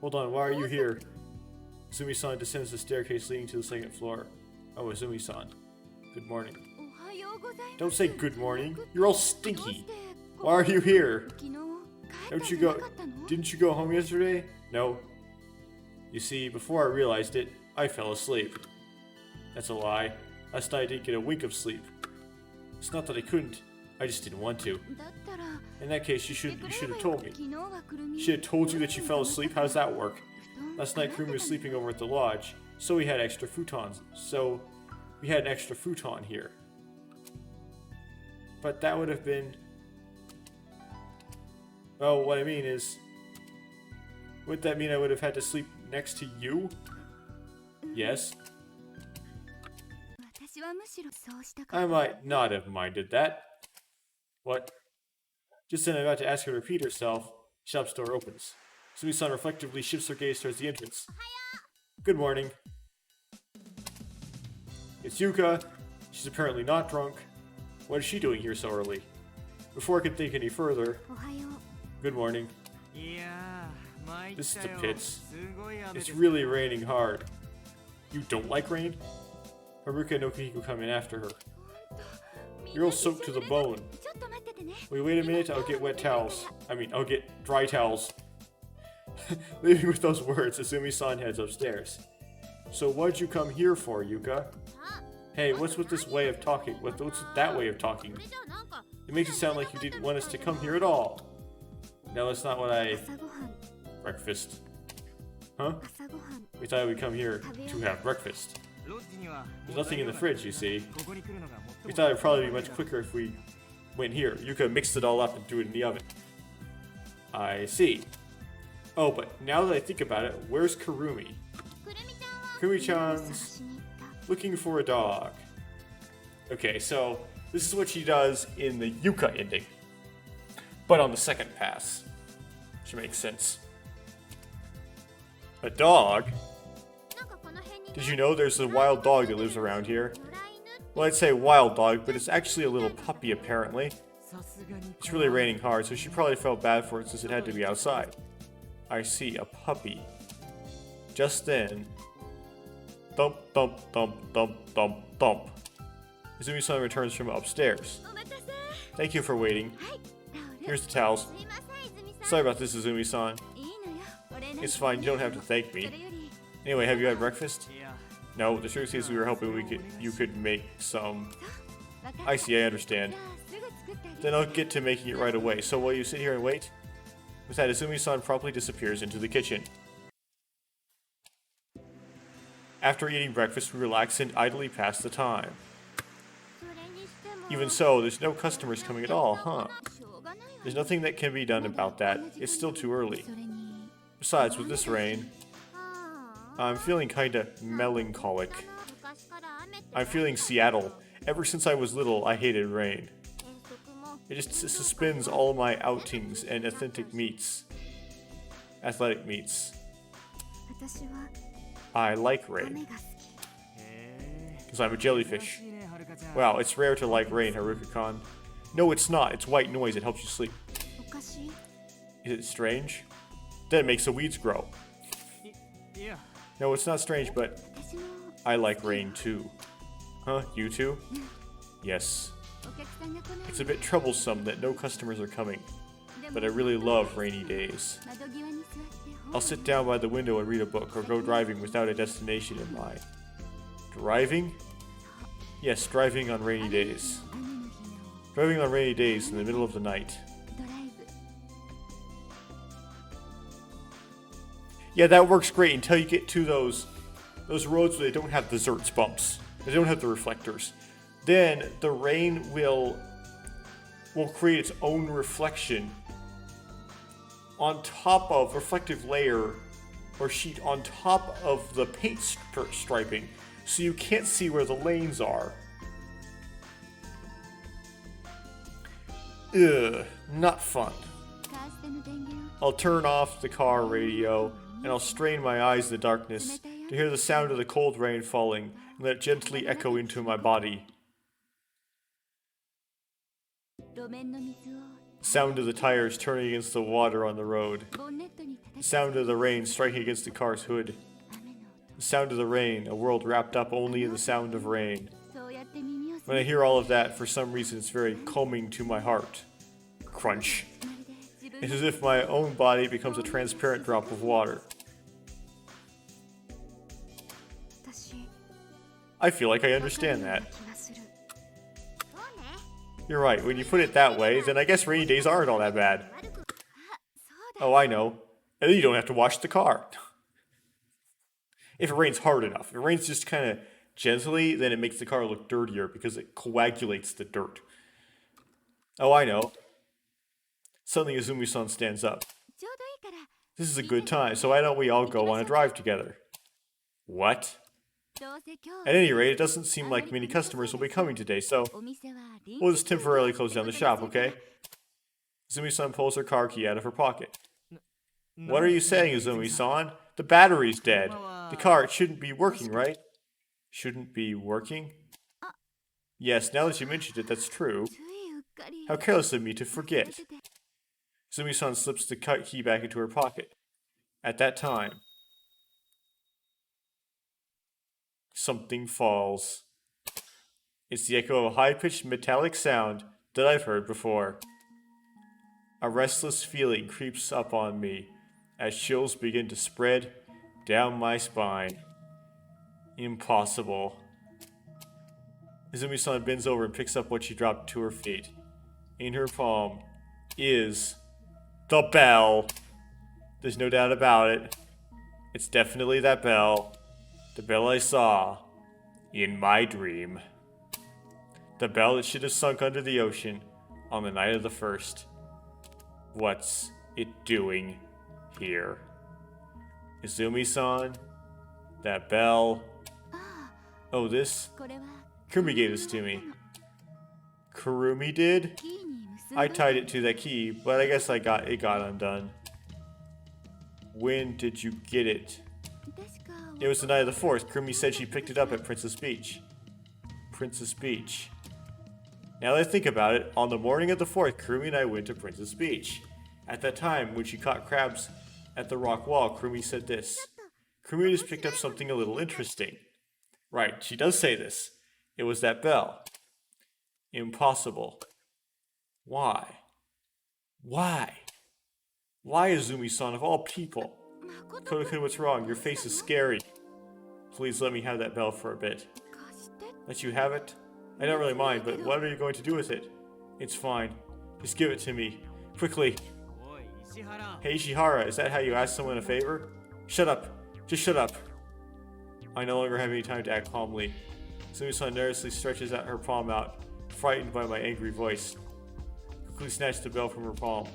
Hold on, why are you here? Izumi-san descends the staircase leading to the second floor. Oh, Izumi-san. Good morning. Don't say good morning. You're all stinky. Why are you here? Didn't you go home yesterday? No. You see, before I realized it, I fell asleep. That's a lie. Last night I didn't get a wink of sleep. It's not that I couldn't, I just didn't want to. In that case, you should have told me. She had told you that you fell asleep? How does that work? Last night Kurumi was sleeping over at the lodge, so we had extra futons. So we had an extra futon here. But that would have been... Well, what I mean is... Wouldn't that mean I would have had to sleep next to you? Yes. I might not have minded that. What? Just then I'm about to ask her to repeat herself. Shop's door opens. Sumi-san reflectively shifts her gaze towards the entrance. Good morning. It's Yuka. She's apparently not drunk. What is she doing here so early? Before I can think any further... Good morning. This is the pits. It's really raining hard. You don't like rain? Haruka and Okihiko come in after her. You're all soaked to the bone. Wait a minute, I'll get wet towels. I'll get dry towels. Leaving with those words, Izumi-san heads upstairs. So what'd you come here for, Yuka? Hey, what's with this way of talking? What's with that way of talking? It makes it sound like you didn't want us to come here at all. No, that's not what I... Breakfast. Huh? We thought we'd come here to have breakfast. There's nothing in the fridge, you see. We thought it'd probably be much quicker if we went here. Yuka mixed it all up and threw it in the oven. I see. Oh, but now that I think about it, where's Kurumi? Kurumi-chan's looking for a dog. Okay, so this is what she does in the Yuka ending. But on the second pass. Which makes sense. A dog? Did you know there's a wild dog that lives around here? Well, I'd say wild dog, but it's actually a little puppy apparently. It's really raining hard, so she probably felt bad for it since it had to be outside. I see, a puppy. Just then, Thump, thump, thump, thump, thump, thump. Izumi-san returns from upstairs. Thank you for waiting. Here's the towels. Sorry about this, Izumi-san. It's fine, you don't have to thank me. Anyway, have you had breakfast? No, the truth is we were hoping you could make some. I see, I understand. Then I'll get to making it right away. So will you sit here and wait? With that, Izumi-san promptly disappears into the kitchen. After eating breakfast, we relax and idly pass the time. Even so, there's no customers coming at all, huh? There's nothing that can be done about that. It's still too early. Besides, with this rain, I'm feeling kinda melancholic. I'm feeling Seattle. Ever since I was little, I hated rain. It just suspends all my outings and athletic meets. I like rain. Because I'm a jellyfish. Wow, it's rare to like rain, Haruka-kan. No, it's not. It's white noise. It helps you sleep. Is it strange? Then it makes the weeds grow. No, it's not strange, but I like rain too. Huh? You too? Yes. It's a bit troublesome that no customers are coming, but I really love rainy days. I'll sit down by the window and read a book or go driving without a destination in mind. Driving? Yes, driving on rainy days. Driving on rainy days in the middle of the night. Yeah, that works great until you get to those roads where they don't have the zerts bumps. They don't have the reflectors. Then the rain will create its own reflection on top of reflective layer or sheet on top of the paint striping, so you can't see where the lanes are. Ugh, not fun. I'll turn off the car radio and I'll strain my eyes in the darkness to hear the sound of the cold rain falling and let it gently echo into my body. Sound of the tires turning against the water on the road. The sound of the rain striking against the car's hood. The sound of the rain, a world wrapped up only in the sound of rain. When I hear all of that, for some reason it's very calming to my heart. Crunch. It's as if my own body becomes a transparent drop of water. I feel like I understand that. You're right, when you put it that way, then I guess rainy days aren't all that bad. Oh, I know. And then you don't have to wash the car. If it rains hard enough. If it rains just kind of gently, then it makes the car look dirtier because it coagulates the dirt. Oh, I know. Suddenly Izumi-san stands up. This is a good time, so why don't we all go on a drive together? What? At any rate, it doesn't seem like many customers will be coming today, so we'll just temporarily close down the shop, okay? Izumi-san pulls her car key out of her pocket. What are you saying, Izumi-san? The battery's dead. The car, it shouldn't be working, right? Shouldn't be working? Yes, now that you mentioned it, that's true. How careless of me to forget. Izumi-san slips the key back into her pocket. At that time, something falls. It's the echo of a high-pitched metallic sound that I've heard before. A restless feeling creeps up on me as chills begin to spread down my spine. Impossible. Izumi-san bends over and picks up what she dropped to her feet. In her palm is the bell. There's no doubt about it. It's definitely that bell. The bell I saw in my dream. The bell that should have sunk under the ocean on the night of the 1st. What's it doing here? Izumi-san? That bell? Oh, this? Kurumi gave this to me. Kurumi did? I tied it to that key, but I guess it got undone. When did you get it? It was the night of the 4th. Kurumi said she picked it up at Princess Beach. Princess Beach. Now that I think about it, on the morning of the 4th, Kurumi and I went to Princess Beach. At that time, when she caught crabs at the rock wall, Kurumi said this. Kurumi just picked up something a little interesting. Right, she does say this. It was that bell. Impossible. Why? Why? Why, Izumi-san, of all people? Koda-kun, what's wrong? Your face is scary. Please let me have that bell for a bit. Let you have it? I don't really mind, but what are you going to do with it? It's fine. Just give it to me. Quickly. Hey Ishihara, is that how you ask someone a favor? Shut up. Just shut up. I no longer have any time to act calmly. Izumi-san nervously stretches out her palm out, frightened by my angry voice. I quickly snatch the bell from her palm,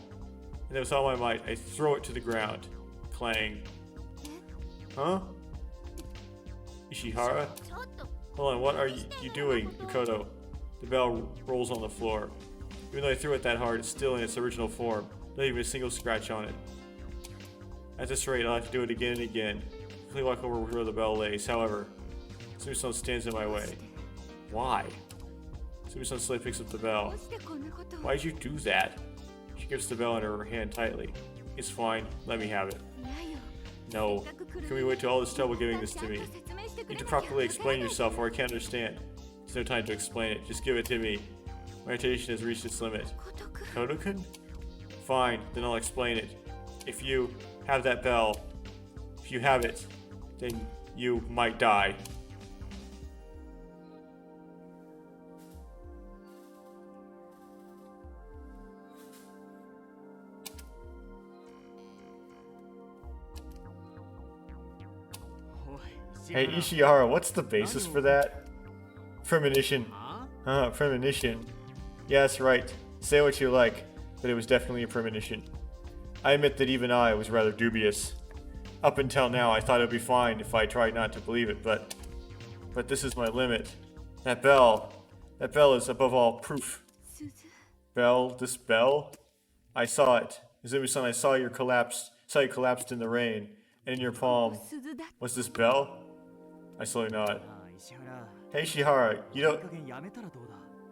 and with all my might, I throw it to the ground. Clang. Huh? Ishihara? Hold on, what are you doing, Mikoto? The bell rolls on the floor. Even though I threw it that hard, it's still in its original form. Not even a single scratch on it. At this rate, I'll have to do it again and again. Quickly walk over where the bell lays. However, Sumi-san stands in my way. Why? Sumi-san slowly picks up the bell. Why'd you do that? She grips the bell in her hand tightly. It's fine. Let me have it. No. Can we wait till all this trouble giving this to me? You need to properly explain yourself or I can't understand. There's no time to explain it. Just give it to me. My irritation has reached its limit. Kodo-kun? Fine, then I'll explain it. If you have that bell, if you have it, then you might die. Hey Ishihara, what's the basis for that? Premonition. Premonition. Yeah, that's right. Say what you like, but it was definitely a premonition. I admit that even I was rather dubious. Up until now, I thought it would be fine if I tried not to believe it, but this is my limit. That bell is above all proof. This bell? I saw it. Izumi-san, I saw you collapsed in the rain, and in your palm was this bell? I slowly nod. Hey Ishihara,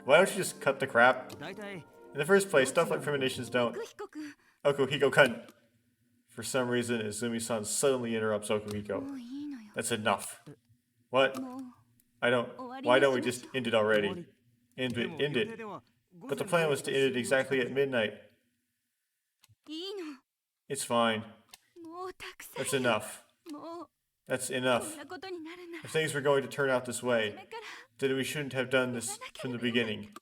why don't you just cut the crap? In the first place, stuff like premonitions don't. Okuhiko-kun. For some reason, Izumi-san suddenly interrupts Okuhiko. That's enough. What? Why don't we just end it already? End it. But the plan was to end it exactly at midnight. It's fine. That's enough. That's enough. If things were going to turn out this way, then we shouldn't have done this from the beginning.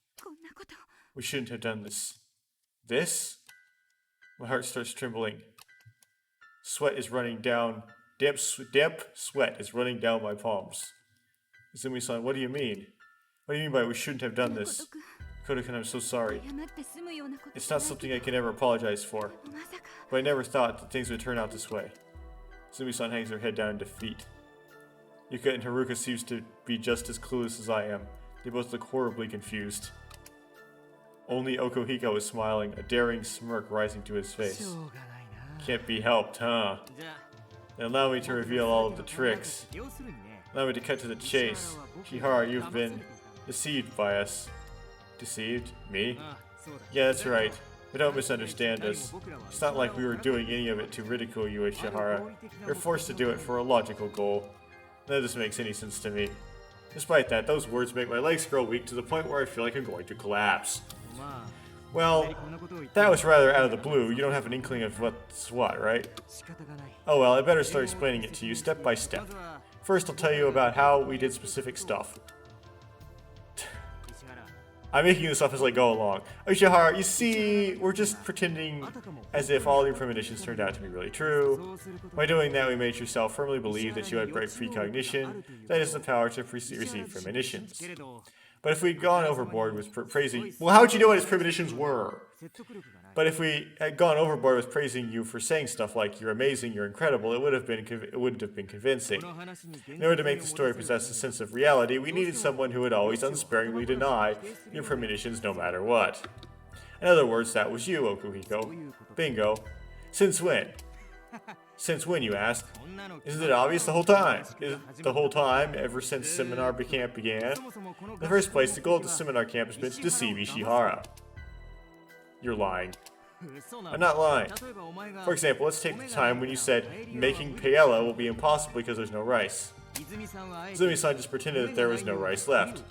We shouldn't have done this. This? My heart starts trembling. Sweat is running down. Damp sweat is running down my palms. Izumi-san, what do you mean? What do you mean by we shouldn't have done this? Koda-kun, I'm so sorry. It's not something I can ever apologize for. But I never thought that things would turn out this way. Izumi-san hangs her head down in defeat. Yuka and Haruka seems to be just as clueless as I am. They both look horribly confused. Only Okuhiko is smiling, a daring smirk rising to his face. Can't be helped, huh? Then allow me to reveal all of the tricks. Allow me to cut to the chase. Ishihara, you've been deceived by us. Deceived? Me? Yeah, that's right. But don't misunderstand us. It's not like we were doing any of it to ridicule you, Ishihara. We're forced to do it for a logical goal. None of this makes any sense to me. Despite that, those words make my legs grow weak to the point where I feel like I'm going to collapse. Well, that was rather out of the blue. You don't have an inkling of what's what, right? Oh well, I better start explaining it to you step by step. First, I'll tell you about how we did specific stuff. I'm making this up as I go along. Ishihara, you see, we're just pretending as if all your premonitions turned out to be really true. By doing that, we made yourself firmly believe that you had bright precognition, that is the power to receive premonitions. But if we'd gone overboard with praising... Well, how'd you know what his premonitions were? But if we had gone overboard with praising you for saying stuff like, you're amazing, you're incredible, it wouldn't have been convincing. In order to make the story possess a sense of reality, we needed someone who would always unsparingly deny your premonitions no matter what. In other words, that was you, Okuhiko. Bingo. Since when? Since when, you ask? Isn't it obvious the whole time? Is it the whole time, ever since seminar camp began? In the first place, the goal of the seminar camp has been to deceive Ishihara. You're lying. I'm not lying. For example, let's take the time when you said making paella will be impossible because there's no rice. Izumi-san just pretended that there was no rice left.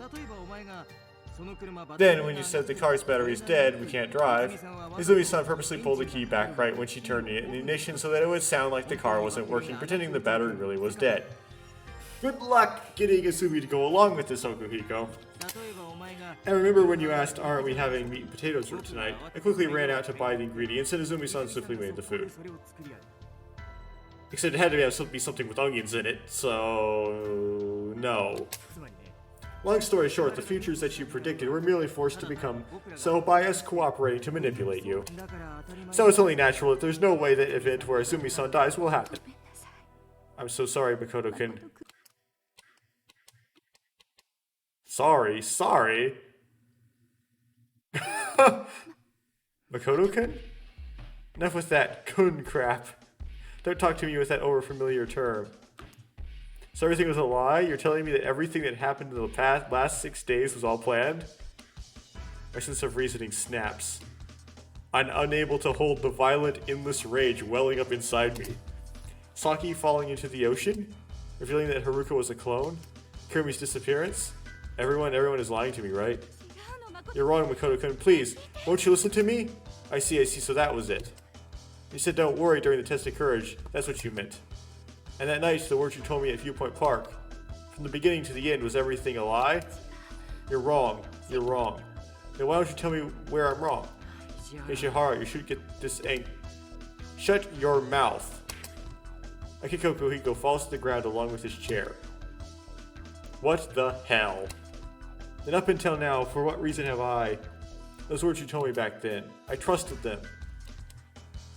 Then, when you said the car's battery is dead, we can't drive, Izumi-san purposely pulled the key back right when she turned it in the ignition so that it would sound like the car wasn't working, pretending the battery really was dead. Good luck getting Izumi to go along with this, Okuhiko. And remember when you asked, aren't we having meat and potatoes for tonight? I quickly ran out to buy the ingredients and Izumi-san swiftly made the food. Except it had to be something with onions in it, so no. Long story short, the futures that you predicted were merely forced to become so by us cooperating to manipulate you. So it's only natural that there's no way that event where Izumi-san dies will happen. I'm so sorry, Makoto-kun. Sorry? Makoto-kun? Enough with that kun crap. Don't talk to me with that overfamiliar term. So everything was a lie? You're telling me that everything that happened in the last 6 days was all planned? My sense of reasoning snaps. I'm unable to hold the violent, endless rage welling up inside me. Saki falling into the ocean? Revealing that Haruka was a clone? Kirimi's disappearance? Everyone is lying to me, right? You're wrong, Makoto-kun. Please, won't you listen to me? I see, so that was it. You said don't worry during the test of courage. That's what you meant. And that night, the words you told me at Viewpoint Park. From the beginning to the end, was everything a lie? You're wrong. Then why don't you tell me where I'm wrong? Ishihara, you should get this Shut your mouth. Akiko Kohiko falls to the ground along with his chair. What the hell? Then up until now, for what reason have I... Those words you told me back then. I trusted them.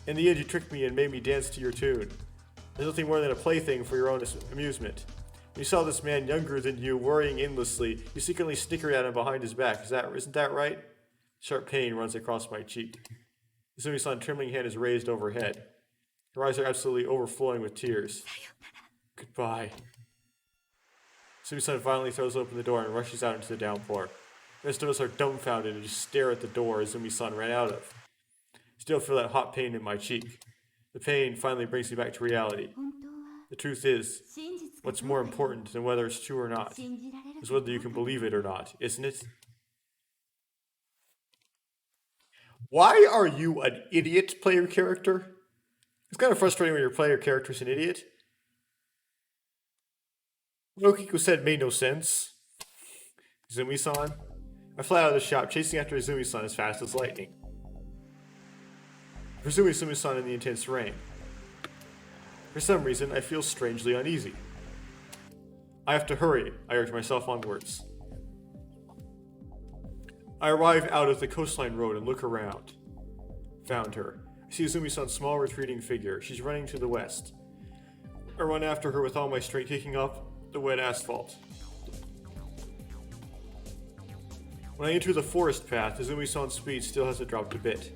In the end, you tricked me and made me dance to your tune. There's nothing more than a plaything for your own amusement. When you saw this man younger than you worrying endlessly, you secretly snickered at him behind his back. Isn't that right? Sharp pain runs across my cheek. Izumi-san's trembling hand is raised overhead. Her eyes are absolutely overflowing with tears. Goodbye. Izumi-san violently throws open the door and rushes out into the downpour. The rest of us are dumbfounded and just stare at the door Izumi-san ran out of. Still feel that hot pain in my cheek. The pain finally brings me back to reality. The truth is, what's more important than whether it's true or not is whether you can believe it or not, isn't it? Why are you an idiot player character? It's kind of frustrating when your player character is an idiot. What Okiko said made no sense. Izumi-san? I fly out of the shop, chasing after Izumi-san as fast as lightning. Pursuing Izumi-san in the intense rain. For some reason, I feel strangely uneasy. I have to hurry, I urge myself onwards. I arrive out of the coastline road and look around. Found her. I see Izumi-san's small retreating figure. She's running to the west. I run after her with all my strength, kicking up the wet asphalt. When I enter the forest path, Izumi-san's speed still hasn't dropped a bit.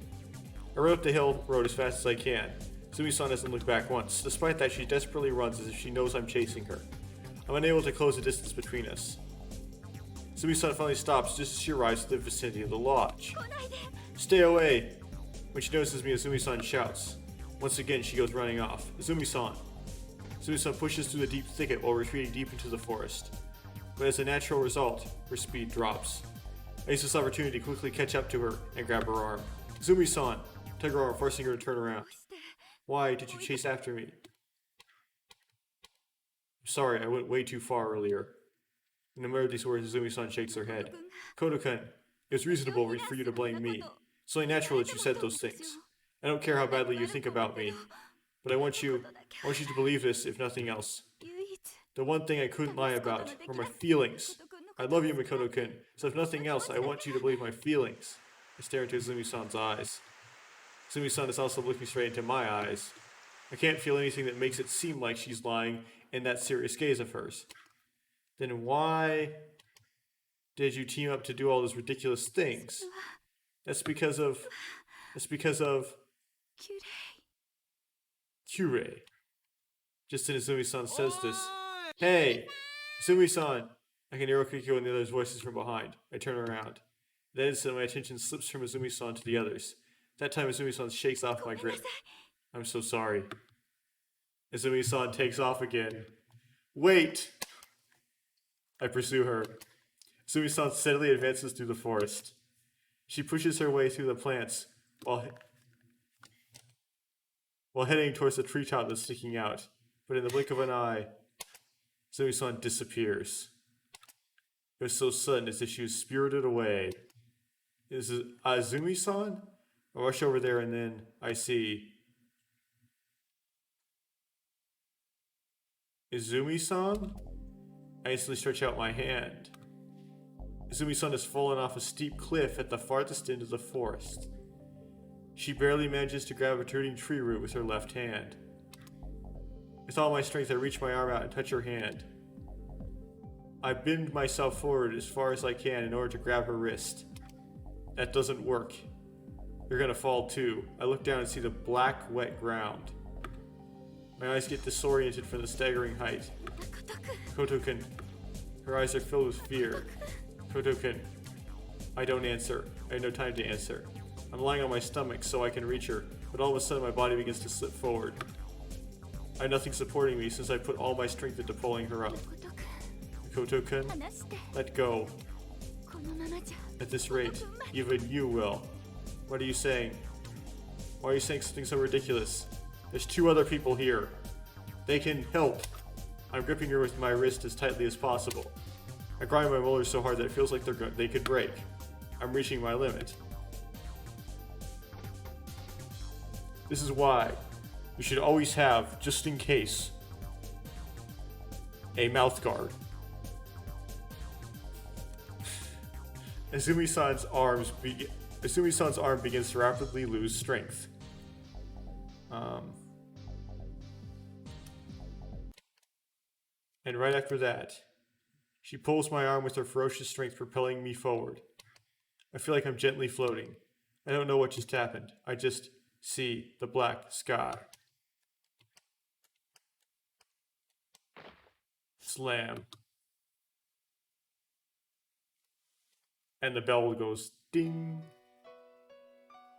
I run up the hill road as fast as I can. Izumi-san doesn't look back once. Despite that, she desperately runs as if she knows I'm chasing her. I'm unable to close the distance between us. Izumi-san finally stops just as she arrives to the vicinity of the lodge. Stay away! When she notices me, Izumi-san shouts. Once again, she goes running off. Izumi-san! Izumi-san pushes through the deep thicket while retreating deep into the forest. But as a natural result, her speed drops. I use this opportunity to quickly catch up to her and grab her arm. Izumi-san! Tug her arm, forcing her to turn around. Why did you chase after me? I'm sorry, I went way too far earlier. In the middle of these words, Izumi-san shakes her head. Koto-kun, it was reasonable for you to blame me. It's only natural that you said those things. I don't care how badly you think about me, but I want you to believe this, if nothing else. The one thing I couldn't lie about were my feelings. I love you, Makoto-kun, so if nothing else, I want you to believe my feelings. I stare into Izumi-san's eyes. Izumi-san is also looking straight into my eyes. I can't feel anything that makes it seem like she's lying in that serious gaze of hers. Then why did you team up to do all those ridiculous things? That's because of Kyurei. Just as Izumi-san says this. Hey! Izumi-san! I can hear Okiko and the others' voices from behind. I turn around. That instant, my attention slips from Izumi-san to the others. That time, Izumi-san shakes off my grip. I'm so sorry. Izumi-san takes off again. Wait! I pursue her. Sumi-san steadily advances through the forest. She pushes her way through the plants while heading towards the treetop that's sticking out. But in the blink of an eye, Sumi-san disappears. It was so sudden as if she was spirited away. Is it Azumi-san? I rush over there and then I see Izumi-san? I instantly stretch out my hand. Izumi-san has fallen off a steep cliff at the farthest end of the forest. She barely manages to grab a protruding tree root with her left hand. With all my strength, I reach my arm out and touch her hand. I bend myself forward as far as I can in order to grab her wrist. That doesn't work. You're gonna fall too. I look down and see the black, wet ground. My eyes get disoriented from the staggering height. Koto-kun. Her eyes are filled with fear. Koto-kun. I don't answer. I have no time to answer. I'm lying on my stomach so I can reach her, but all of a sudden my body begins to slip forward. I have nothing supporting me since I put all my strength into pulling her up. Koto-kun, let go. At this rate, even you will. What are you saying? Why are you saying something so ridiculous? There's 2 other people here. They can help. I'm gripping her with my wrist as tightly as possible. I grind my molars so hard that it feels like they could break. I'm reaching my limit. This is why you should always have, just in case, a mouth guard. Azumi-san's arm begins to rapidly lose strength. And right after that, she pulls my arm with her ferocious strength, propelling me forward. I feel like I'm gently floating. I don't know what just happened. I just see the black sky. Slam. And the bell goes ding.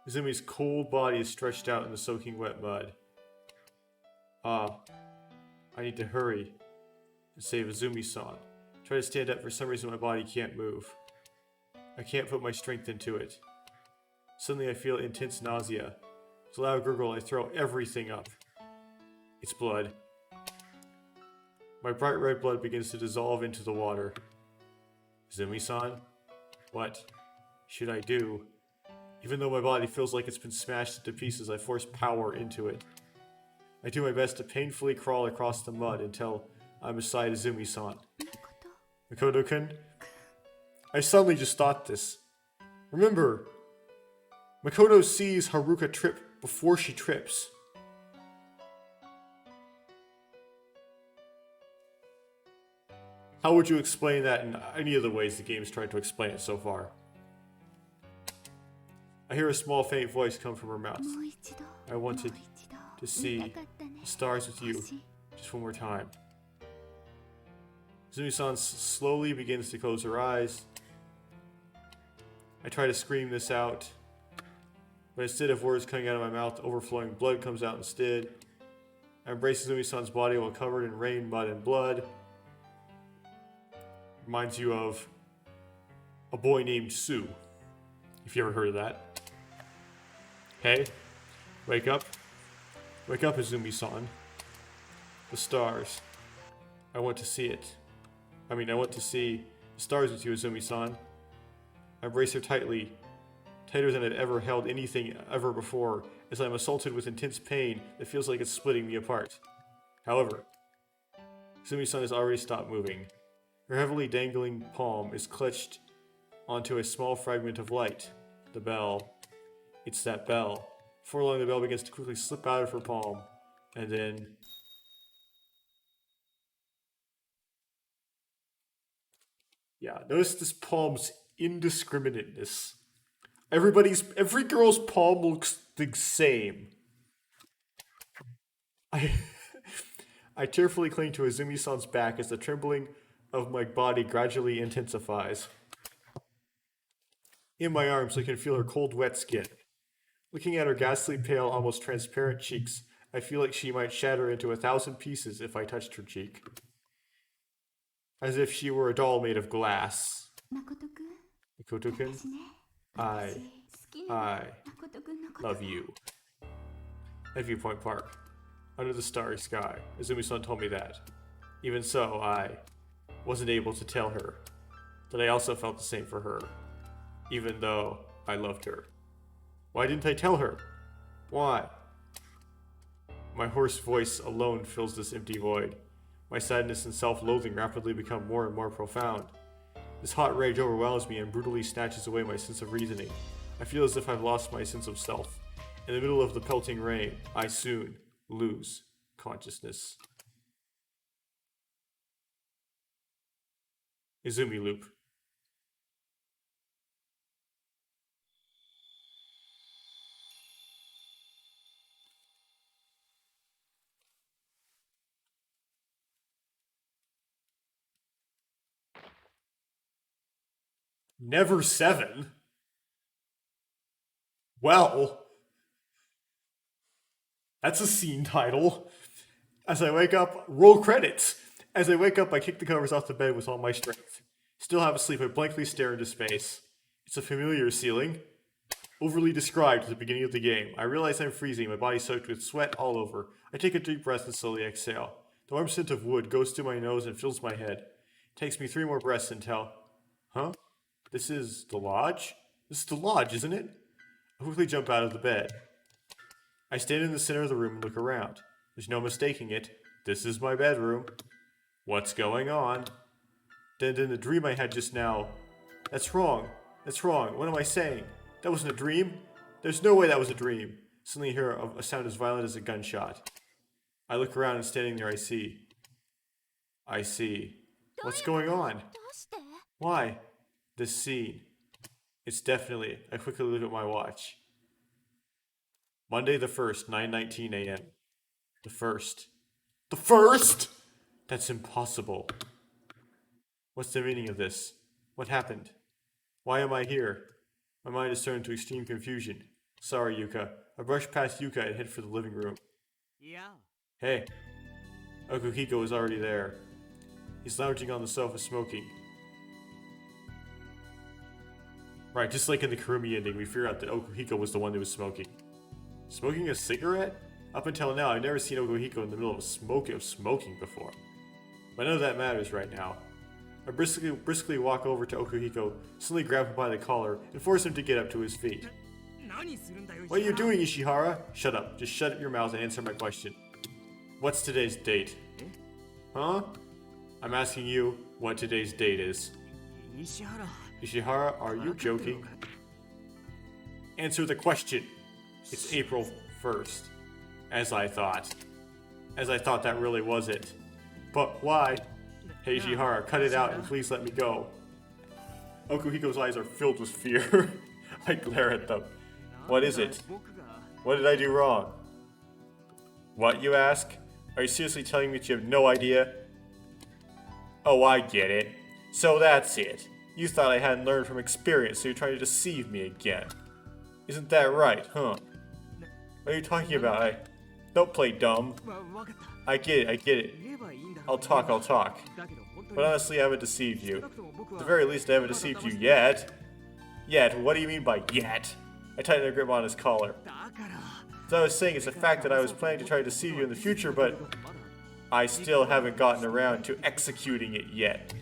Izumi's cold body is stretched out in the soaking wet mud. I need to hurry and save Izumi-san. Try to stand up, for some reason my body can't move. I can't put my strength into it. Suddenly I feel intense nausea. With a loud gurgle, I throw everything up. It's blood. My bright red blood begins to dissolve into the water. Izumi-san? What should I do? Even though my body feels like it's been smashed into pieces, I force power into it. I do my best to painfully crawl across the mud until I'm beside Izumi-san. Makoto-kun? I suddenly just thought this. Remember, Makoto sees Haruka trip before she trips. How would you explain that in any of the ways the game's tried to explain it so far? I hear a small faint voice come from her mouth. I wanted to see the stars with you just one more time. Izumi-san slowly begins to close her eyes. I try to scream this out, but instead of words coming out of my mouth, overflowing blood comes out instead. I embrace Izumi-san's body while covered in rain, mud, and blood. Reminds you of a boy named Sue, if you ever heard of that. Hey, wake up. Wake up, Izumi-san. The stars. I want to see it. I want to see the stars with you, Izumi-san. I embrace her tightly, tighter than I'd ever held anything ever before, as I'm assaulted with intense pain that feels like it's splitting me apart. However, Izumi-san has already stopped moving. Her heavily dangling palm is clutched onto a small fragment of light. The bell. It's that bell. Before long, the bell begins to quickly slip out of her palm, and then... Yeah, notice this palm's indiscriminateness. Every girl's palm looks the same. I tearfully cling to Izumi-san's back as the trembling of my body gradually intensifies. In my arms, I can feel her cold, wet skin. Looking at her ghastly pale, almost transparent cheeks, I feel like she might shatter into 1,000 pieces if I touched her cheek. as if she were a doll made of glass. 誠くん、 Makoto-kun, 私ね、 I 私好きなの、 I 誠くんのこと。 love you. At Viewpoint Park, under the starry sky, Azumi-san told me that. Even so, I wasn't able to tell her that I also felt the same for her, even though I loved her. Why didn't I tell her? Why? My hoarse voice alone fills this empty void. My sadness and self-loathing rapidly become more and more profound. This hot rage overwhelms me and brutally snatches away my sense of reasoning. I feel as if I've lost my sense of self. In the middle of the pelting rain, I soon lose consciousness. Izumi loop. Never7? Well, that's a scene title. As I wake up, roll credits. As I wake up, I kick the covers off the bed with all my strength. Still half asleep, I blankly stare into space. It's a familiar ceiling, overly described at the beginning of the game. I realize I'm freezing, my body soaked with sweat all over. I take a deep breath and slowly exhale. The warm scent of wood goes through my nose and fills my head. It takes me 3 more breaths until... Huh? This is the lodge? This is the lodge, isn't it? I quickly jump out of the bed. I stand in the center of the room and look around. There's no mistaking it. This is my bedroom. What's going on? Then the dream I had just now... That's wrong. That's wrong. What am I saying? That wasn't a dream? There's no way that was a dream. Suddenly I hear a sound as violent as a gunshot. I look around and standing there I see... What's going on? どうして？ Why? This scene. It's definitely... I quickly look at my watch. Monday the 1st, 9:19 a.m. The 1st. The 1st?! That's impossible. What's the meaning of this? What happened? Why am I here? My mind is turned to extreme confusion. Sorry, Yuka. I brush past Yuka and head for the living room. Yeah. Hey. Okuhiko is already there. He's lounging on the sofa smoking. Right, just like in the Kurumi ending, we figure out that Okuhiko was the one who was smoking. Smoking a cigarette? Up until now, I've never seen Okuhiko in the middle of smoking before. But none of that matters right now. I briskly walk over to Okuhiko, suddenly grab him by the collar, and force him to get up to his feet. What are you doing, Ishihara? Shut up. Just shut up your mouth and answer my question. What's today's date? Huh? I'm asking you what today's date is. Ishihara, are you joking? Answer the question. It's April 1st. As I thought. As I thought that really was it. But why? Hey Ishihara, cut it out and please let me go. Okuhiko's eyes are filled with fear. I glare at them. What is it? What did I do wrong? What, you ask? Are you seriously telling me that you have no idea? Oh, I get it. So that's it. You thought I hadn't learned from experience, so you're trying to deceive me again. Isn't that right, huh? What are you talking about? Don't play dumb. I get it. I'll talk. But honestly, I haven't deceived you. At the very least, I haven't deceived you yet. Yet? What do you mean by yet? I tightened the grip on his collar. As I was saying, it's a fact that I was planning to try to deceive you in the future, but I still haven't gotten around to executing it yet.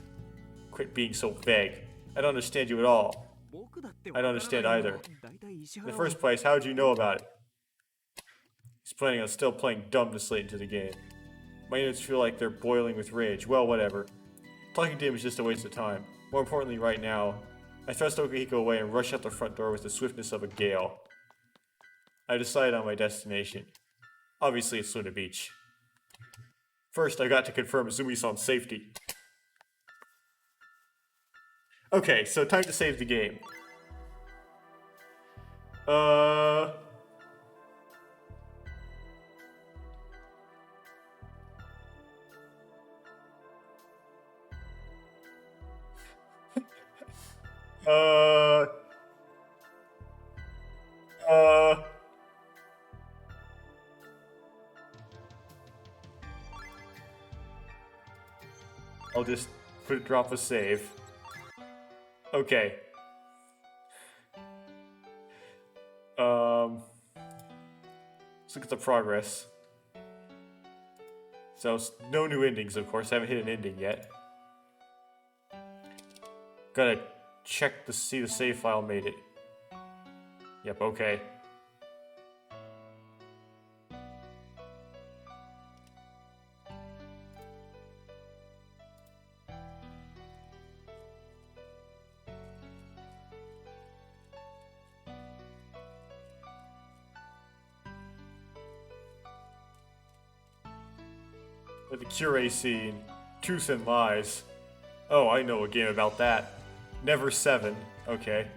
Quit being so vague. I don't understand you at all. I don't understand either. In the first place, how would you know about it? He's planning on still playing dumb this late into the game. My units feel like they're boiling with rage. Well, whatever. Talking to him is just a waste of time. More importantly, right now, I thrust Okuhiko away and rush out the front door with the swiftness of a gale. I decide on my destination. Obviously, it's Luna Beach. First, I got to confirm Izumi-san's safety. Okay, so time to save the game. I'll just drop a save. Okay. Let's look at the progress. So, no new endings, of course. I haven't hit an ending yet. Gotta check to see the save file made it. Yep, okay. With the Cure scene, Truth and Lies. Oh, I know a game about that. Never7, okay.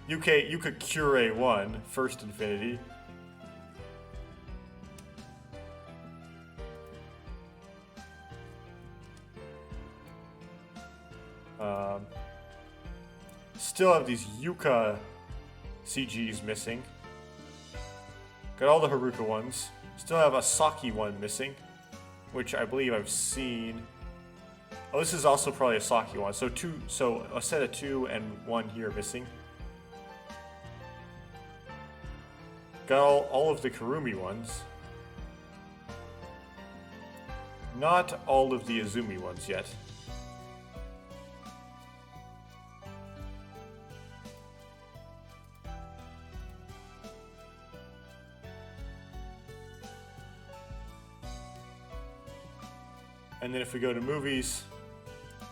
Yuka Cure 1, First Infinity. Still have these Yuka CGs missing. Got all the Haruka ones. Still have a Saki one missing, which I believe I've seen. Oh, this is also probably a Saki one. So a set of 2 and 1 here missing. Got all of the Kurumi ones. Not all of the Izumi ones yet. And then if we go to movies,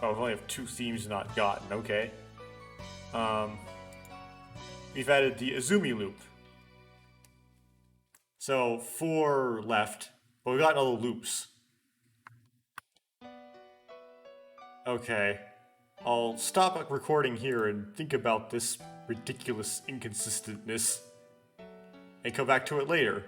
oh, we only have 2 themes not gotten, okay. We've added the Izumi loop. So 4 left, but we've gotten all the loops. Okay, I'll stop recording here and think about this ridiculous inconsistentness and come back to it later.